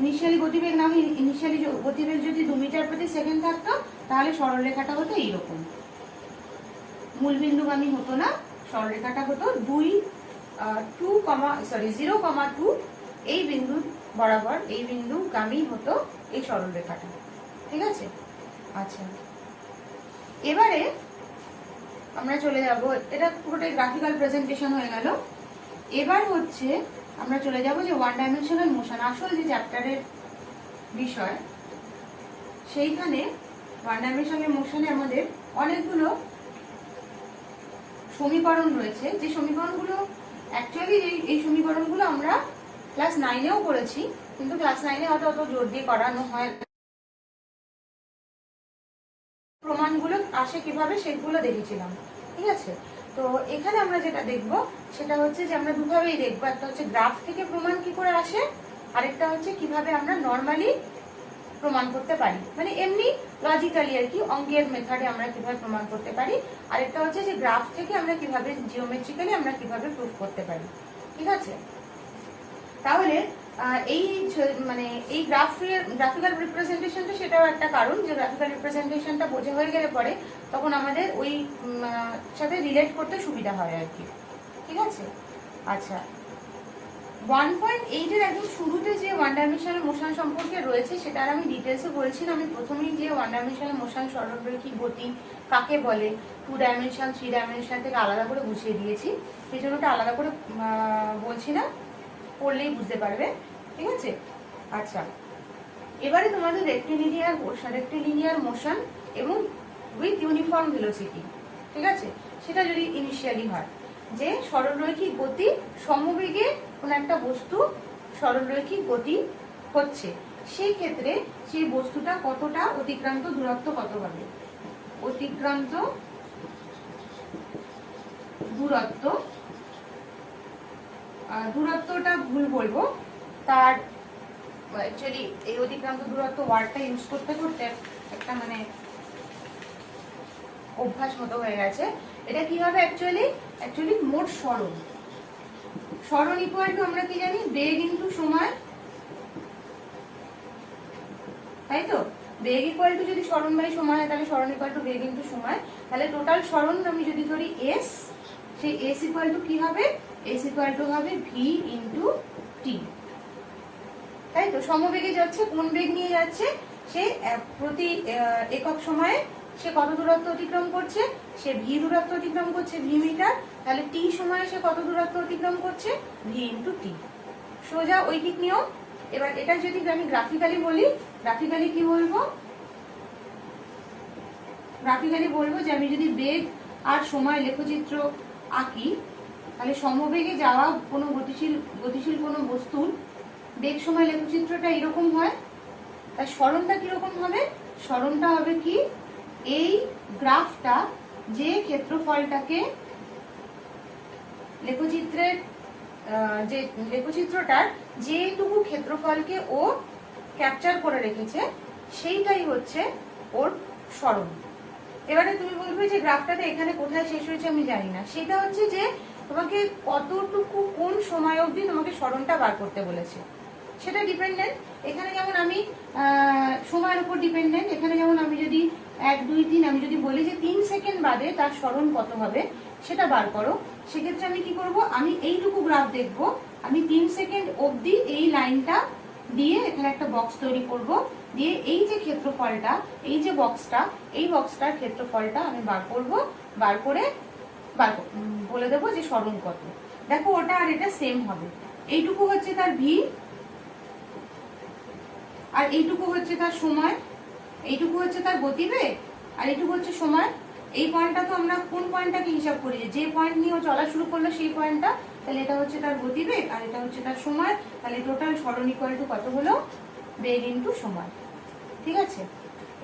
ইনিশিয়ালি গতিবেগ যদি 2 মিটার প্রতি সেকেন্ড থাকতো, তাহলে সরলরেখাটা হতো এইরকম, মূলবিন্দুগামী হতো না, সরলরেখাটা হতো 0,2 এই বিন্দু বরাবর, এই বিন্দু গামী হতো এই সরলরেখাটা, ঠিক আছে। আচ্ছা, এবারে আমরা চলে যাব, এটা পুরোটাই গ্রাফিক্যাল প্রেজেন্টেশন হয়ে গেল। এবার হচ্ছে আমরা চলে যাব যে ওয়ান ডাইমেনশনাল মোশন, আসল যে চ্যাপ্টারের বিষয়, সেইখানে ওয়ান ডাইমেনশনাল মোশনে আমাদের অনেকগুলো সমীকরণ রয়েছে, যে সমীকরণগুলো অ্যাকচুয়ালি এই সমীকরণগুলো আমরা ক্লাস 9-এও করেছি, কিন্তু ক্লাস 9-এ হয়তো অত জোর দিয়ে করানো হয়, প্রমাণগুলো আসে কিভাবে সেগুলো দেখেছিলাম, ঠিক আছে। তো এখানে আমরা যেটা দেখব সেটা হচ্ছে যে আমরা দুভাবেই দেখবো, একটা হচ্ছে গ্রাফ থেকে প্রমাণ কি করে আসে, আরেকটা হচ্ছে কিভাবে আমরা নর্মালি প্রমাণ করতে পারি, মানে এমনি লজিক্যালি আর কি, অঙ্কের মেথডে আমরা কিভাবে প্রমাণ করতে পারি। আরেকটা হচ্ছে যে গ্রাফ থেকে আমরা কিভাবে জিওমেট্রিক্যালি আমরা কিভাবে প্রুফ করতে পারি। ঠিক আছে, তাহলে এই মানে এই গ্রাফিক্যাল রিপ্রেজেন্টেশনটা সেটাও একটা কারণ, যে গ্রাফিক্যাল রিপ্রেজেন্টেশনটা বোঝা হয়ে গেলে পরে তখন আমাদের ওই সাথে রিলেট করতে সুবিধা হয় আর কি। ঠিক আছে, আচ্ছা 1.8 এর একদম শুরুতে যে ওয়ান ডাইমেনশনাল মোশন সম্পর্কে রয়েছে সেটা আর আমি ডিটেলসে বলছি না। আমি প্রথমেই যে ওয়ান ডাইমেনশনাল মোশন সরলরৈখিক গতি কাকে বলে 2 ডাইমেনশন 3 ডাইমেনশন থেকে আলাদা করে বুঝিয়ে দিয়েছি, সেই জন্য ওটা আলাদা করে বলছি না, পড়লেই বুঝতে পারবে। ঠিক আছে, আচ্ছা এবারে তোমাদের রেক্টিলিনিয়ার মোশন এবং উইথ ইউনিফর্ম ভেলোসিটি, ঠিক আছে, সেটা যদি ইনিশিয়ালি হয় যে সরলরৈখিক গতি সমবেগে কোনো একটা বস্তু সরলরৈখিক গতি হচ্ছে, সেই ক্ষেত্রে সেই বস্তুটা কতটা অতিক্রান্ত দূরত্ব কত হবে, অতিক্রান্ত দূরত্বটা ভুল বলবো, তার অ্যাকচুয়ালি এই অতিক্রান্ত দূরত্ব ওয়ার্ডটা ইউজ করতে করতে একটা মানে অভ্যাস মতো হয়ে গেছে। এটা কি হবে অ্যাকচুয়ালি মোট সরণ ইকুয়াল টু আমরা কি জানি, বেগ ইনটু সময়, তাই তো? বেগ ইকুয়াল টু যদি সরণ বাই সময় হয় তাহলে সরণ ইকুয়াল টু বেগ ইনটু সময়, তাহলে টোটাল সরণ আমি যদি ধরি এস, সেই এস ইকুয়াল টু কি হবে, এস ইকুয়াল টু হবে ভি ইনটু টি, তাই তো? সমবেগে যাচ্ছে, কোন বেগ নিয়ে যাচ্ছে, সে প্রতি একক সময়ে সে কত দূরত্ব অতিক্রম করছে, সে ভি দূরত্ব অতিক্রম করছে ভি মিটার, তাহলে টি সময়ে সে কত দূরত্ব অতিক্রম করছে, ভি ইনটু টি। সোজা ঐকিক নিয়ম। এবার এটা যদি আমি গ্রাফিক্যালি বলি, গ্রাফিক্যালি কি বলবো, গ্রাফিক্যালি বলবো যে আমি যদি বেগ আর সময় লেখচিত্র আঁকি, তাহলে সমবেগে যাওয়া কোনো গতিশীল কোনো বস্তুর বেগ সময় লেখচিত্রটা এরকম হয়, তাই সরণটা কিরকম হবে, সরণটা হবে কি, এই গ্রাফটা যে ক্ষেত্রফলটাকে লেখচিত্রটার যেটুকু ক্ষেত্রফলকে ও ক্যাপচার করে রেখেছে সেইটাই হচ্ছে ওর সরণ। এবারে তুমি বলবে যে গ্রাফটাতে এখানে কোথায় শেষ হয়েছে আমি জানি না, সেটা হচ্ছে যে তোমাকে কতটুকু কোন সময় অবধি তোমাকে সরণটা বার করতে বলেছে, সেটা ডিপেন্ডেন্ট। এখানে যেমন আমি সময়ের উপর ডিপেন্ডেন্ট, এখানে যেমন আমি যদি 1 2 3 আমি যদি বলি যে 3 সেকেন্ড বাদে তার সরণ কত হবে সেটা বার করো, সেক্ষেত্রে আমি কি করব, আমি এইটুকু গ্রাফ দেখব, আমি 3 সেকেন্ড অবধি এই লাইনটা দিয়ে এখানে একটা বক্স তৈরি করব, দিয়ে এই যে ক্ষেত্রফলটা, এই যে বক্সটা, এই বক্সটার ক্ষেত্রফলটা আমি বার করব, বার করে বলে দেবো যে সরণ কত। দেখো ওটা আর এটা সেম হবে, এইটুকু হচ্ছে তার ভি আর এইটুকু হচ্ছে তার সময়, এইটুকু হচ্ছে তার গতিবেগ আর এইটুকু হচ্ছে সময়। এই পয়েন্টটা তো আমরা কোন পয়েন্টটাকে হিসাব করি, যে পয়েন্ট নিয়ে ও চলা শুরু করলো সেই পয়েন্টটা, তাহলে এটা হচ্ছে তার গতিবেগ আর এটা হচ্ছে তার সময়, তাহলে টোটাল সরণ ইকুয়াল টু কত হলো, বেগ ইনটু সময়। ঠিক আছে,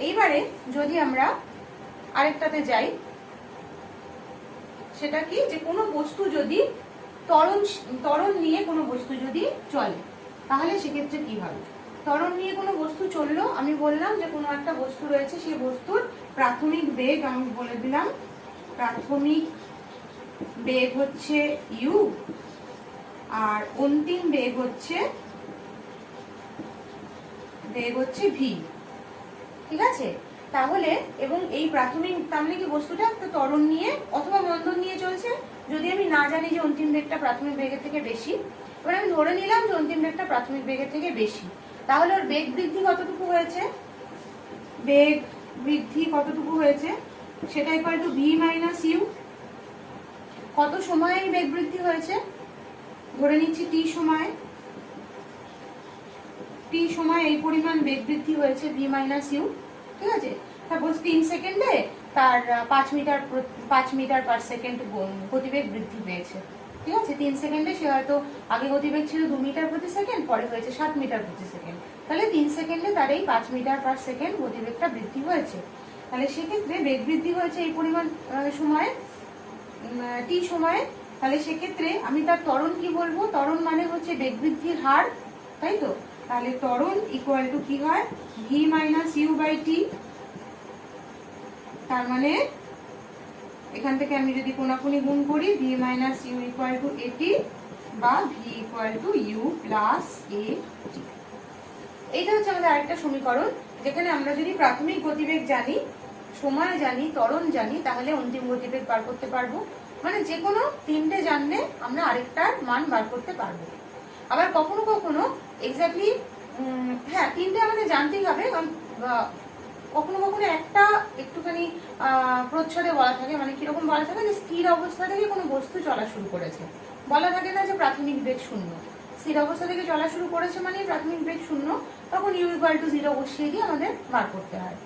এইবারে যদি আমরা আরেকটাতে যাই, সেটা কি, যে কোনো বস্তু যদি ত্বরণ নিয়ে কোনো বস্তু যদি চলে তাহলে সেক্ষেত্রে কি হবে। ত্বরণ নিয়ে কোনো বস্তু চললো, আমি বললাম যে কোনো একটা বস্তু রয়েছে, সেই বস্তুর প্রাথমিক বেগ আমি বলে দিলাম, প্রাথমিক বেগ হচ্ছে ইউ আর অন্তিম বেগ হচ্ছে ভি। ঠিক আছে, তাহলে এবং এই প্রাথমিক তার মানে কি বস্তুটা একটা ত্বরণ নিয়ে অথবা মন্দন নিয়ে চলছে, যদি আমি না জানি যে অন্তিম বেগটা প্রাথমিক বেগের থেকে বেশি, এবার আমি ধরে নিলাম যে অন্তিম বেগটা প্রাথমিক বেগের থেকে বেশি, তাহলে ওর বেগ বৃদ্ধি কতটুকু হয়েছে, বেগ বৃদ্ধি কতটুকু হয়েছে সেটা equal to v minus u. কত সময়ে এই বেগ বৃদ্ধি হয়েছে, ধরে নিচ্ছি টি সময় এই পরিমাণ বেগ বৃদ্ধি হয়েছে ভি মাইনাস ইউ। ঠিক আছে, সাপোজ 3 সেকেন্ডে তার 5 মিটার পার সেকেন্ড গতিবেগ বৃদ্ধি পেয়েছে। ঠিক আছে, 3 সেকেন্ডে সে হয়তো আগে গতিবেগ ছিল 2 মিটার প্রতি সেকেন্ড, পরে হয়েছে 7 মিটার প্রতি সেকেন্ড, তাহলে 3 সেকেন্ডে তার এই 5 মিটার পার সেকেন্ড গতিবেগটা বৃদ্ধি হয়েছে। তাহলে সেক্ষেত্রে বেগ বৃদ্ধি হয়েছে এই পরিমাণ সময়ে, টি সময়ে, তাহলে সেক্ষেত্রে আমি তার ত্বরণ কি বলবো, ত্বরণ মানে হচ্ছে বেগ বৃদ্ধির হার তাই তো? তাহলে ত্বরণ ইকুয়াল টু কি হয়, v minus u by t. তার মানে এখান থেকে আমি যদি কোনাকুনি গুণ করি, v minus u equal to a t বা v equal to u plus a t. এইটা হচ্ছে আমাদের আরেকটা সমীকরণ, যেখানে আমরা যদি প্রাথমিক গতিবেগ জানি, সময় জানি, ত্বরণ জানি, তাহলে অন্তিম গতিবেগ বার করতে পারবো। মানে যে কোনো তিনটে জানলে আমরা আরেকটার মান বার করতে পারবো। আবার কখনো কখনো এক্স্যাক্টলি হ্যাঁ তিনটে আমাদের জানতেই হবে, কারণ কখনো কখনো একটা একটুখানি প্রচ্ছদে বলা থাকে, মানে কিরকম বলা থাকে যে স্থির অবস্থা থেকে কোনো বস্তু চলা শুরু করেছে, বলা থাকে না যে প্রাথমিক বেগ শূন্য। স্থির অবস্থা থেকে চলা শুরু করেছে মানে প্রাথমিক বেগ শূন্য, তখন ইউ ইকুয়াল টু 0 বসিয়ে দিয়ে আমাদের বার করতে হয়।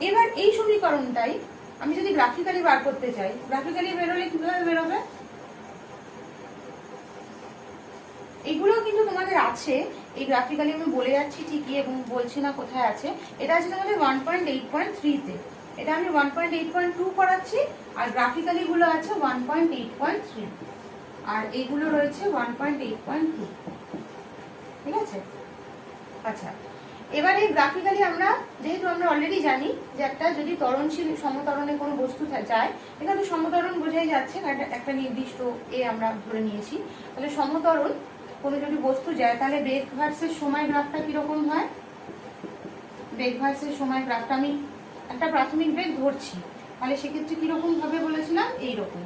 এবার এই সমীকরণটাই আমি যদি গ্রাফিক্যালি বার করতে চাই, গ্রাফিক্যালি বেরোলে কিভাবে বেরোবে? এগুলো কিন্তু তোমাদের আছে, এই গ্রাফিক্যালি আমি বলে যাচ্ছি ঠিকই এবং বলছি না কোথায় আছে। এটা আছে তোমাদের 1.8.3 তে, এটা আমি 1.8.2 করাচ্ছি, আর গ্রাফিক্যালি গুলো আছে 1.8.3, আর এইগুলো রয়েছে 1.8.2। ঠিক আছে? আচ্ছা, এবারে গ্রাফিক্যালি আমরা যেহেতু আমরা অলরেডি জানি যে একটা যদি ত্বরণশীল সমত্বরণে কোনো বস্তু যায়, এখানে সমত্বরণ বোঝাই যাচ্ছে, একটা নির্দিষ্ট এ আমরা ধরে নিয়েছি। তাহলে সমত্বরণ কোনো যদি বস্তু যায়, তাহলে বেগ ভার্সেস সময় গ্রাফটা কিরকম হয়? বেগ ভার্সেস সময় গ্রাফটা আমি একটা প্রাথমিক বেগ ধরছি, তাহলে সেক্ষেত্রে কিরকম ভাবে বলেছিলাম, এইরকম,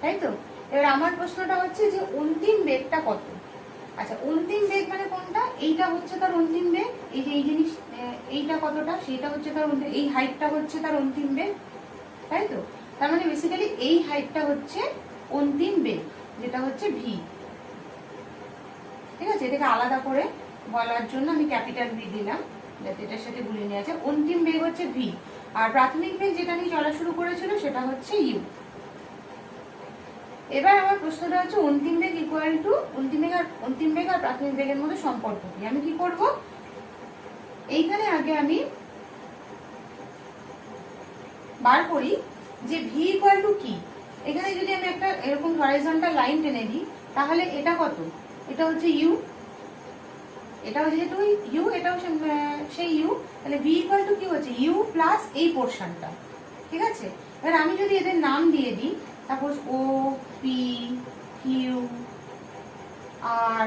তাই তো? এবার আমার প্রশ্নটা হচ্ছে যে অন্তিম বেগটা কত? আচ্ছা, অন্তিম বেগ মানে কোনটা? এইটা হচ্ছে তার অন্তিম বেগ, এই যে এই জিনিস, এইটা কতটা, সেটা হচ্ছে তার অন্তিম, এই হাইটটা হচ্ছে তার অন্তিম বেগ, তাই তো? তার মানে বেসিক্যালি এই হাইটটা হচ্ছে অন্তিম বেগ, যেটা হচ্ছে ভি। ঠিক আছে? এটাকে আলাদা করে বলার জন্য আমি ক্যাপিটাল ভি দিলাম, যাতে এটার সাথে গুলিয়ে নেওয়া যায়। অন্তিম বেগ হচ্ছে ভি, আর প্রাথমিক বেগ যেটা নিয়ে চলা শুরু করেছিল সেটা হচ্ছে ইউ। এবার আমার প্রশ্নটা হচ্ছে অন্তিম বেগ ইকুয়াল টু অন্তিম বেগ আর প্রাথমিক বেগের মধ্যে সম্পর্ক কি? আমি কি করব, এইখানে আগে আমি বার করি যে ভি ইকুয়াল টু কি। এখানে যদি আমি একটা এরকম হরাইজন্টাল লাইন টেনে দিই, তাহলে এটা কত? এটা হচ্ছে ইউ, এটাও যেহেতু ইউ, এটাও সেই ইউ, তাহলে ভি ইকুয়াল টু কি হচ্ছে ইউ প্লাস এই পোর্শনটা। ঠিক আছে? এবার আমি যদি এদের নাম দিয়ে দিই, সাপোজ ও পি কিউ আর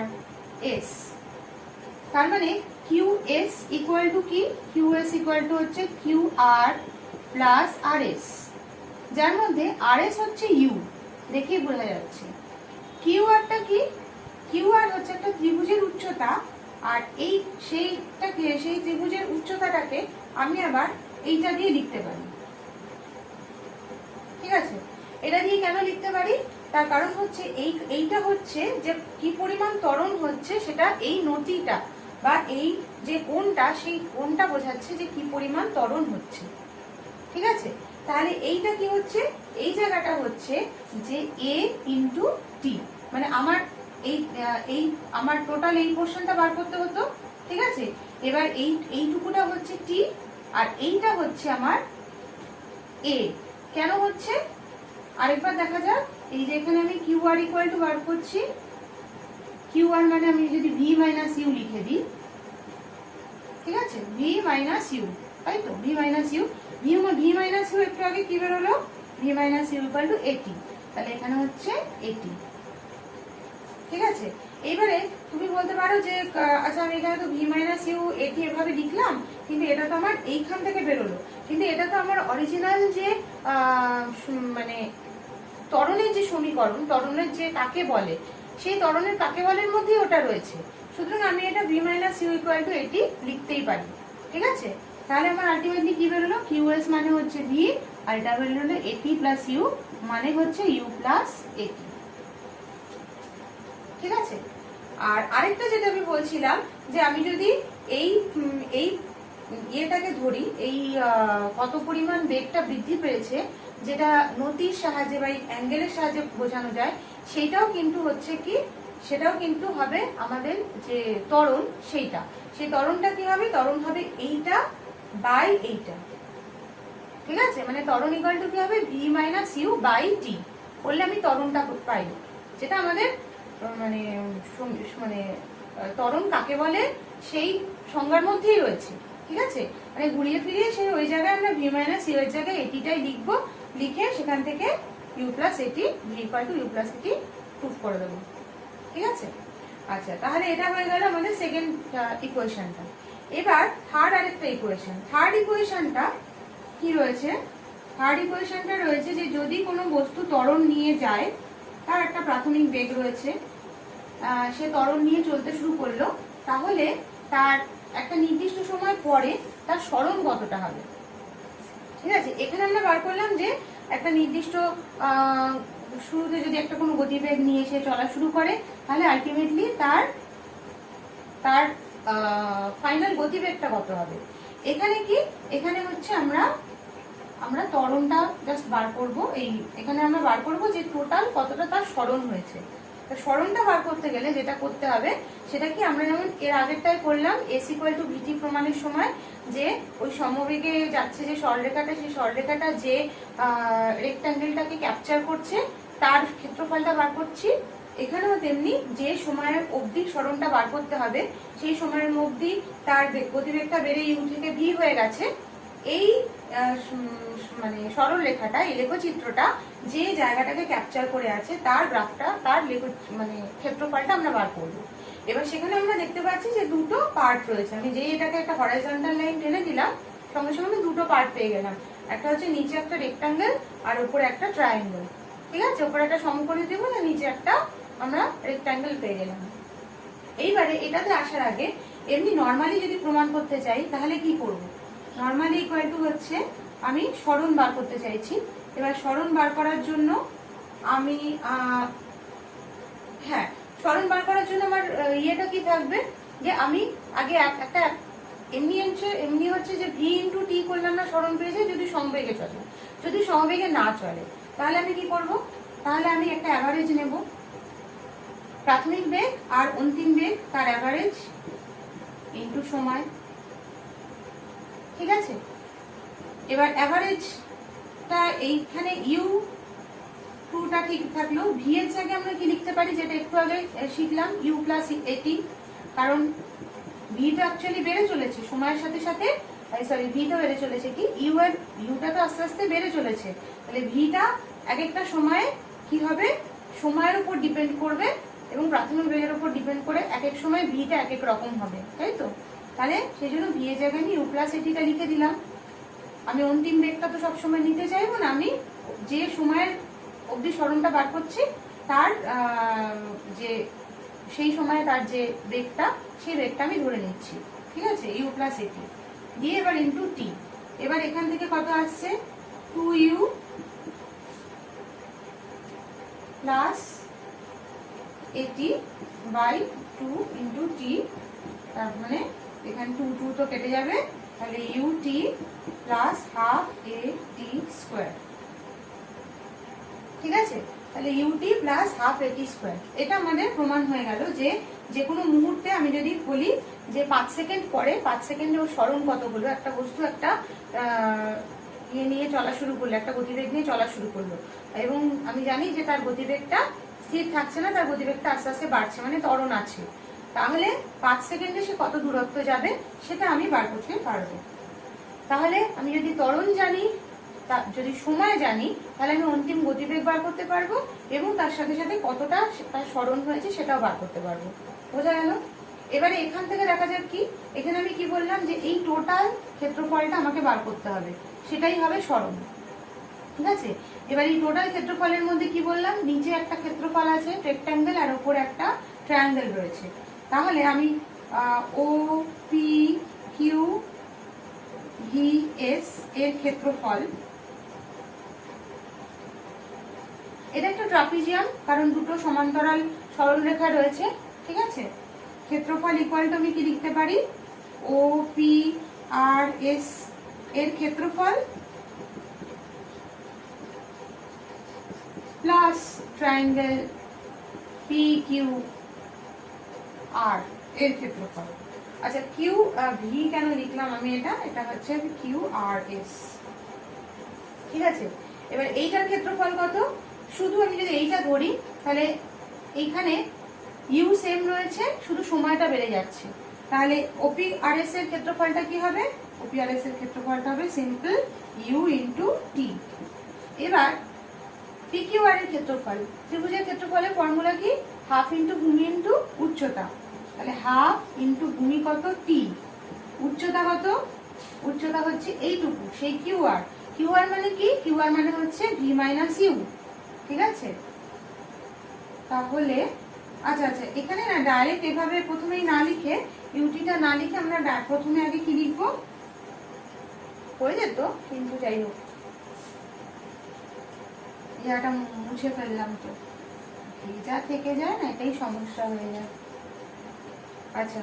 এস, তার মানে কিউ এস ইকুয়াল টু কি? কিউ এস ইকুয়াল টু হচ্ছে কিউ আর প্লাস আর এস, যার মধ্যে আর এস হচ্ছে ইউ, দেখে বোঝা যাচ্ছে। কিউ আরটা কি? কিউ আর হচ্ছে একটা ত্রিভুজের উচ্চতা, আর এই সেই ত্রিভুজের উচ্চতাটাকে আমি আবার এইটা দিয়ে লিখতে পারি। ঠিক আছে? এটা দিয়ে কেন লিখতে পারি? তার কারণ হচ্ছে এইটা হচ্ছে যে কি পরিমাণ ত্বরণ হচ্ছে, সেটা এই নতিটা বা এই যে কোণটা, সেই কোণটা বোঝাচ্ছে যে কি পরিমাণ ত্বরণ হচ্ছে। ঠিক আছে? তাহলে এইটা কি হচ্ছে, এই জায়গাটা হচ্ছে যে এ ইন্টু টি, মানে আমার এই আমার টোটাল এই পোর্শনটা বার করতে হতো। ঠিক আছে? এবার এইটুকুটা হচ্ছে টি, আর এইটা হচ্ছে আমার এ। কেন হচ্ছে আরেকবার দেখা যাক। এই যে এখানে আমি কিউ আর ইকুয়াল টু বার করছি, কিউ আর মানে আমি যদি ভি মাইনাস ইউ লিখে দিই, ঠিক আছে, ভি মাইনাস ইউ, তাই তো? V minus u, v minus u একটু আগে কি বেরোলো, v minus u equal to at, তাহলে এখানে হচ্ছে এটি। ঠিক আছে? এবারে তুমি বলতে পারো যে আচ্ছা আমি এখানে তো ভি মাইনাস ইউ এটি এভাবে লিখলাম, কিন্তু এটা তো আমার এইখান থেকে বেরোলো, কিন্তু এটা তো আমার অরিজিনাল যে মানে ত্বরণের যে সমীকরণ, ত্বরণের যে কাকে বলে, সেই ত্বরণের কাকে বলের মধ্যেই ওটা রয়েছে। সুতরাং আমি এটা v minus u equal to at লিখতেই পারি। ঠিক আছে? তাহলে আমার আলটিমেটলি কি বেরোলো, কিউ এস মানে হচ্ছে ভি, আর এটা বেরোলো এটি প্লাস ইউ মানে হচ্ছে ইউ প্লাস এটি। ঠিক আছে? আর আরেকটা যেটা আমি বলছিলাম, যে আমি যদি এই ইয়েটাকে ধরি, এই কত পরিমাণ বেগটা বৃদ্ধি পেয়েছে, যেটা নতির সাহায্যে বা অ্যাঙ্গেলের সাহায্যে বোঝানো যায়, সেটাও কিন্তু হচ্ছে কি, সেটাও কিন্তু হবে আমাদের যে ত্বরণ, সেইটা, সেই ত্বরণটা কি হবে, ত্বরণ হবে এইটা বাই এইটা। ঠিক আছে? মানে ত্বরণ ইকুয়াল টু কি হবে, ভি মাইনাস ইউ বাই টি করলে আমি ত্বরণটা পাই, যেটা আমাদের মানে ত্বরণ কাকে বলে সেই সংজ্ঞার মধ্যেই রয়েছে, ঠিক আছে। মানে ঘুরিয়ে ফিরিয়ে সেই ওই জায়গায় আমরা ভি মাইনাস ইউ এর জায়গায় এটিটাই লিখবো, লিখে সেখান থেকে u plus at v equal to u plus at proof করে দেবো, ঠিক আছে। আচ্ছা, তাহলে এটা হয়ে গেল আমাদের সেকেন্ড ইকুয়েশনটা। এবার থার্ড আরেকটা ইকুয়েশন। থার্ড ইকুয়েশনটা কি রয়েছে? থার্ড ইকুয়েশনটা রয়েছে যে যদি কোনো বস্তু ত্বরণ নিয়ে যায়, তার একটা প্রাথমিক বেগ রয়েছে, সে ত্বরণ নিয়ে চলতে শুরু করলো, তাহলে তার একটা নির্দিষ্ট সময় পরে তার সরণ কতটা হবে, ঠিক আছে। এখানে আমরা বার করলাম যে একটা নির্দিষ্ট শুরুতে যদি একটা কোনো গতিবেগ নিয়ে সে চলা শুরু করে, তাহলে আলটিমেটলি তার তার ফাইনাল গতিবেগটা কত হবে। এখানে কি, এখানে হচ্ছে আমরা ত্বরণটা জাস্ট বার করব। এখানে আমরা বার করব যে টোটাল কতটা তার সরণ হয়েছে। সরণটা বার করতে গেলে যেটা করতে হবে সেটা কি, আমরা যেমন এর আগেরটাই করলাম এস ইকুয়াল টু ভিটি প্রমাণের সময়, যে ওই সমবেগে যাচ্ছে যে সরলরেখাটা, সেই সরলরেখাটা যে রেক্ট্যাঙ্গেলটাকে ক্যাপচার করছে তার ক্ষেত্রফলটা বার করছি। এখানেও তেমনি যে সময়ের অবধি সরণটা বার করতে হবে, সেই সময়ের মধ্যে তার গতিবেগটা বেড়ে ইউ থেকে ভি হয়ে গেছে, এই মানে সরল রেখাটা, এই লেখচিত্রটা যে জায়গাটাকে ক্যাপচার করে আছে তার গ্রাফটা, তার মানে ক্ষেত্রফলটা আমরা বার করবো। এবার সেখানে আমরা দেখতে পাচ্ছি যে দুটো পার্ট রয়েছে। আমি যেই এটাকে একটা হরাইজন্টাল লাইন টেনে দিলাম, সঙ্গে সঙ্গে আমি দুটো পার্ট পেয়ে গেলাম। একটা হচ্ছে নিচে একটা রেক্টাঙ্গেল আর উপরে একটা ট্রায়াঙ্গেল, ঠিক আছে। উপরে একটা সমকোণী দেবো, না নিচে একটা আমরা রেক্টাঙ্গেল পেয়ে গেলাম। এইবারে এটাতে আসার আগে এমনি নর্মালি যদি প্রমাণ করতে চাই তাহলে কি করব? নর্মালি ইকুয়াল টু হচ্ছে আমি সরণ বার করতে চাইছি। এবার সরণ বার করার জন্য আমি হ্যাঁ, সরণ বার করার জন্য আমার ইয়েটা কি থাকবে, যে আমি আগে একটা এমনি হচ্ছে যে ভি ইন্টু টি করলে আমরা সরণ পেয়ে যাই যদি সমবেগে চলে। যদি সমবেগে না চলে তাহলে আমি কি করব? তাহলে আমি একটা অ্যাভারেজ নেব, প্রাথমিক বেগ আর অন্তিম বেগ তার অ্যাভারেজ ইন্টু সময়, ঠিক আছে। এবার অ্যাভারেজটা এইখানে ইউ টুটা ঠিক থাকলো, ভি এর জায়গায় আমরা কি লিখতে পারি, যেটা একটু আগে শিখলাম, ইউ প্লাস এটি, কারণ ভিটা অ্যাকচুয়ালি বেড়ে চলেছে সময়ের সাথে সাথে, সরি ভিটা বেড়ে চলেছে, কি ইউটা তো আস্তে আস্তে বেড়ে চলেছে, তাহলে ভিটা এক একটা সময়ে কি হবে, সময়ের উপর ডিপেন্ড করবে এবং প্রাথমিক বেগের উপর ডিপেন্ড করে এক এক সময় ভিটা এক এক রকম হবে, তাই তো। তাহলে সেই জন্য ভি এর জায়গায় আমি ইউ প্লাস এটিটা লিখে দিলাম। আমি অন্তিম বেগটা তো সবসময় নিতে চাইবো না, আমি যে সময়ের অবধি সরণটা বার করছি তার যে সেই সময়ে তার যে বেগটা, সেই বেগটা আমি ধরে নিচ্ছি, ঠিক আছে, ইউ প্লাস এটি দিয়ে এবার ইন্টু টি। এবার এখান থেকে কত আসছে, 2u প্লাস এটি বাই 2 ইন্টু টি, তার মানে এখানে 2 তো কেটে যাবে, তাহলে U T plus half a t square, ঠিক আছে। তাহলে ইউটি প্লাস হাফ এটি স্কোয়ার, এটা আমাদের প্রমাণ হয়ে গেল যে যে কোনো মুহূর্তে আমি যদি বলি যে 5 সেকেন্ড পরে 5 সেকেন্ডে ওর সরণ কত হলো, একটা বস্তু একটা ইয়ে নিয়ে চলা শুরু করলো, একটা গতিবেগ নিয়ে চলা শুরু করলো, এবং আমি জানি যে তার গতিবেগটা স্থির থাকছে না, তার গতিবেগটা আস্তে আস্তে বাড়ছে, মানে ত্বরণ আছে, তাহলে 5 সেকেন্ডে সে কত দূরত্ব যাবে সেটা আমি বার করতে পারবো। তাহলে আমি যদি ত্বরণ জানি, যদি সময় জানি, তাহলে আমি অন্তিম গতিবেগ বার করতে পারবো এবং তার সাথে সাথে কতটা তার সরণ হয়েছে সেটাও বার করতে পারবো। বোঝা গেল? এবারে এখান থেকে দেখা যাক কি, এখানে আমি কি বললাম যে এই টোটাল ক্ষেত্রফলটা আমাকে বার করতে হবে, সেটাই হবে সরণ, ঠিক আছে। এবার এই টোটাল ক্ষেত্রফলের মধ্যে কি বললাম, নিচে একটা ক্ষেত্রফল আছে রেক্ট্যাঙ্গেল আর উপরে একটা ট্রায়াঙ্গেল রয়েছে, তাহলে আমি O P Q V S এর ক্ষেত্রফল, এটা একটা ট্রাপিজিয়াম, কারণ দুটো সমান্তরাল সরলরেখা রয়েছে, ঠিক আছে। ক্ষেত্রফল ইকুয়াল টু আমি কি লিখতে পারি, ও পি আর এস এর ক্ষেত্রফল plus triangle P Q R এর ক্ষেত্রফল। আচ্ছা, কিউ ভি কেন লিখলাম আমি, এটা হচ্ছে কিউ আর এস, ঠিক আছে। এবার এইটার ক্ষেত্রফল কত, শুধু আমি যদি এইটা ধরি তাহলে এইখানে ইউ সেম রয়েছে, শুধু সময়টা বেড়ে যাচ্ছে। তাহলে ওপি আর এস এর ক্ষেত্রফলটা কি হবে? ওপি আর এস এর ক্ষেত্রফলটা হবে সিম্পল ইউ ইন্টু টি। এবার পি কিউ আর এর ক্ষেত্রফল, ত্রিভুজের ক্ষেত্রফলের ফর্মুলা কি? হাফ ইন্টু ভূমি ইন্টু উচ্চতা। তাহলে হাফ ইন্টু ভূমি কত? টি। উচ্চতা কত? উচ্চতা হচ্ছে এইটুকু, সেই কিউ আর। কিউ আর মানে কি? কিউ আর মানে হচ্ছে ভি মাইনাস ইউ। ঠিক আছে, তাহলে আচ্ছা আচ্ছা, এখানে না ডাইরেক্ট এভাবে প্রথমেই না লিখে, ইউটিটা না লিখে আমরা প্রথমে আগে কি লিখবো? হয়ে যেত, কিন্তু যাই হোক, এটা মুছে ফেললাম তো, যা থেকে যায় না, এটাই সমস্যা হয়ে যায়। আচ্ছা,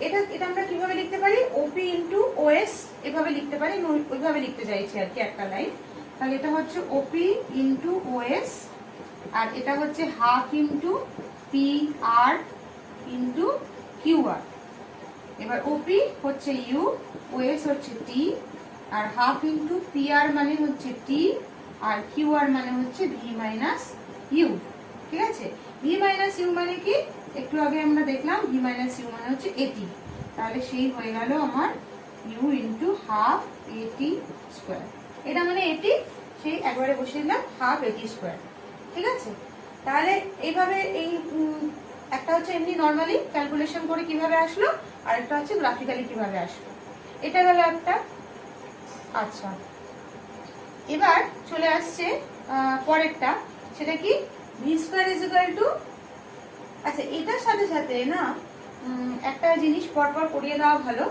এটা এটা আমরা কিভাবে লিখতে পারি? ওপি ইন্টু ওএস এভাবে লিখতে পারি, ওইভাবে লিখতে চাইছি আর কি একটা লাইন। তাহলে এটা হচ্ছে ওপি ইন্টু ওএস, আর এটা হচ্ছে half into P R into Q R. এবার ওপি হচ্ছে ইউ, ওএস হচ্ছে টি, আর হাফ ইন্টু পি আর মানে হচ্ছে টি, আর কিউ আর মানে হচ্ছে ভি মাইনাস ইউ। ঠিক আছে, ভি মাইনাস ইউ মানে কি? একটু আগে আমরা দেখলাম ভি মাইনাস ইউ মানে হচ্ছে এটি। তাহলে সেই হয়ে গেল আমার ইউ ইন্টু হাফ এটি স্কোয়ার। এটা মানে এটি, সেই একবারে বসিয়ে দিলাম হাফ এটি স্কোয়ার। ঠিক আছে, তাহলে এইভাবে এই একটা হচ্ছে এমনি নর্মালি ক্যালকুলেশন করে কিভাবে আসলো, আর একটা হচ্ছে গ্রাফিক্যালি কিভাবে আসলো। এটা গেল একটা। আচ্ছা, এবার চলে আসছে পরেরটা, সেটা কি? V square is equal two, আচ্ছা এটার সাথে সাথে না একটা জিনিস পরপর করিয়ে দেওয়া ভালো,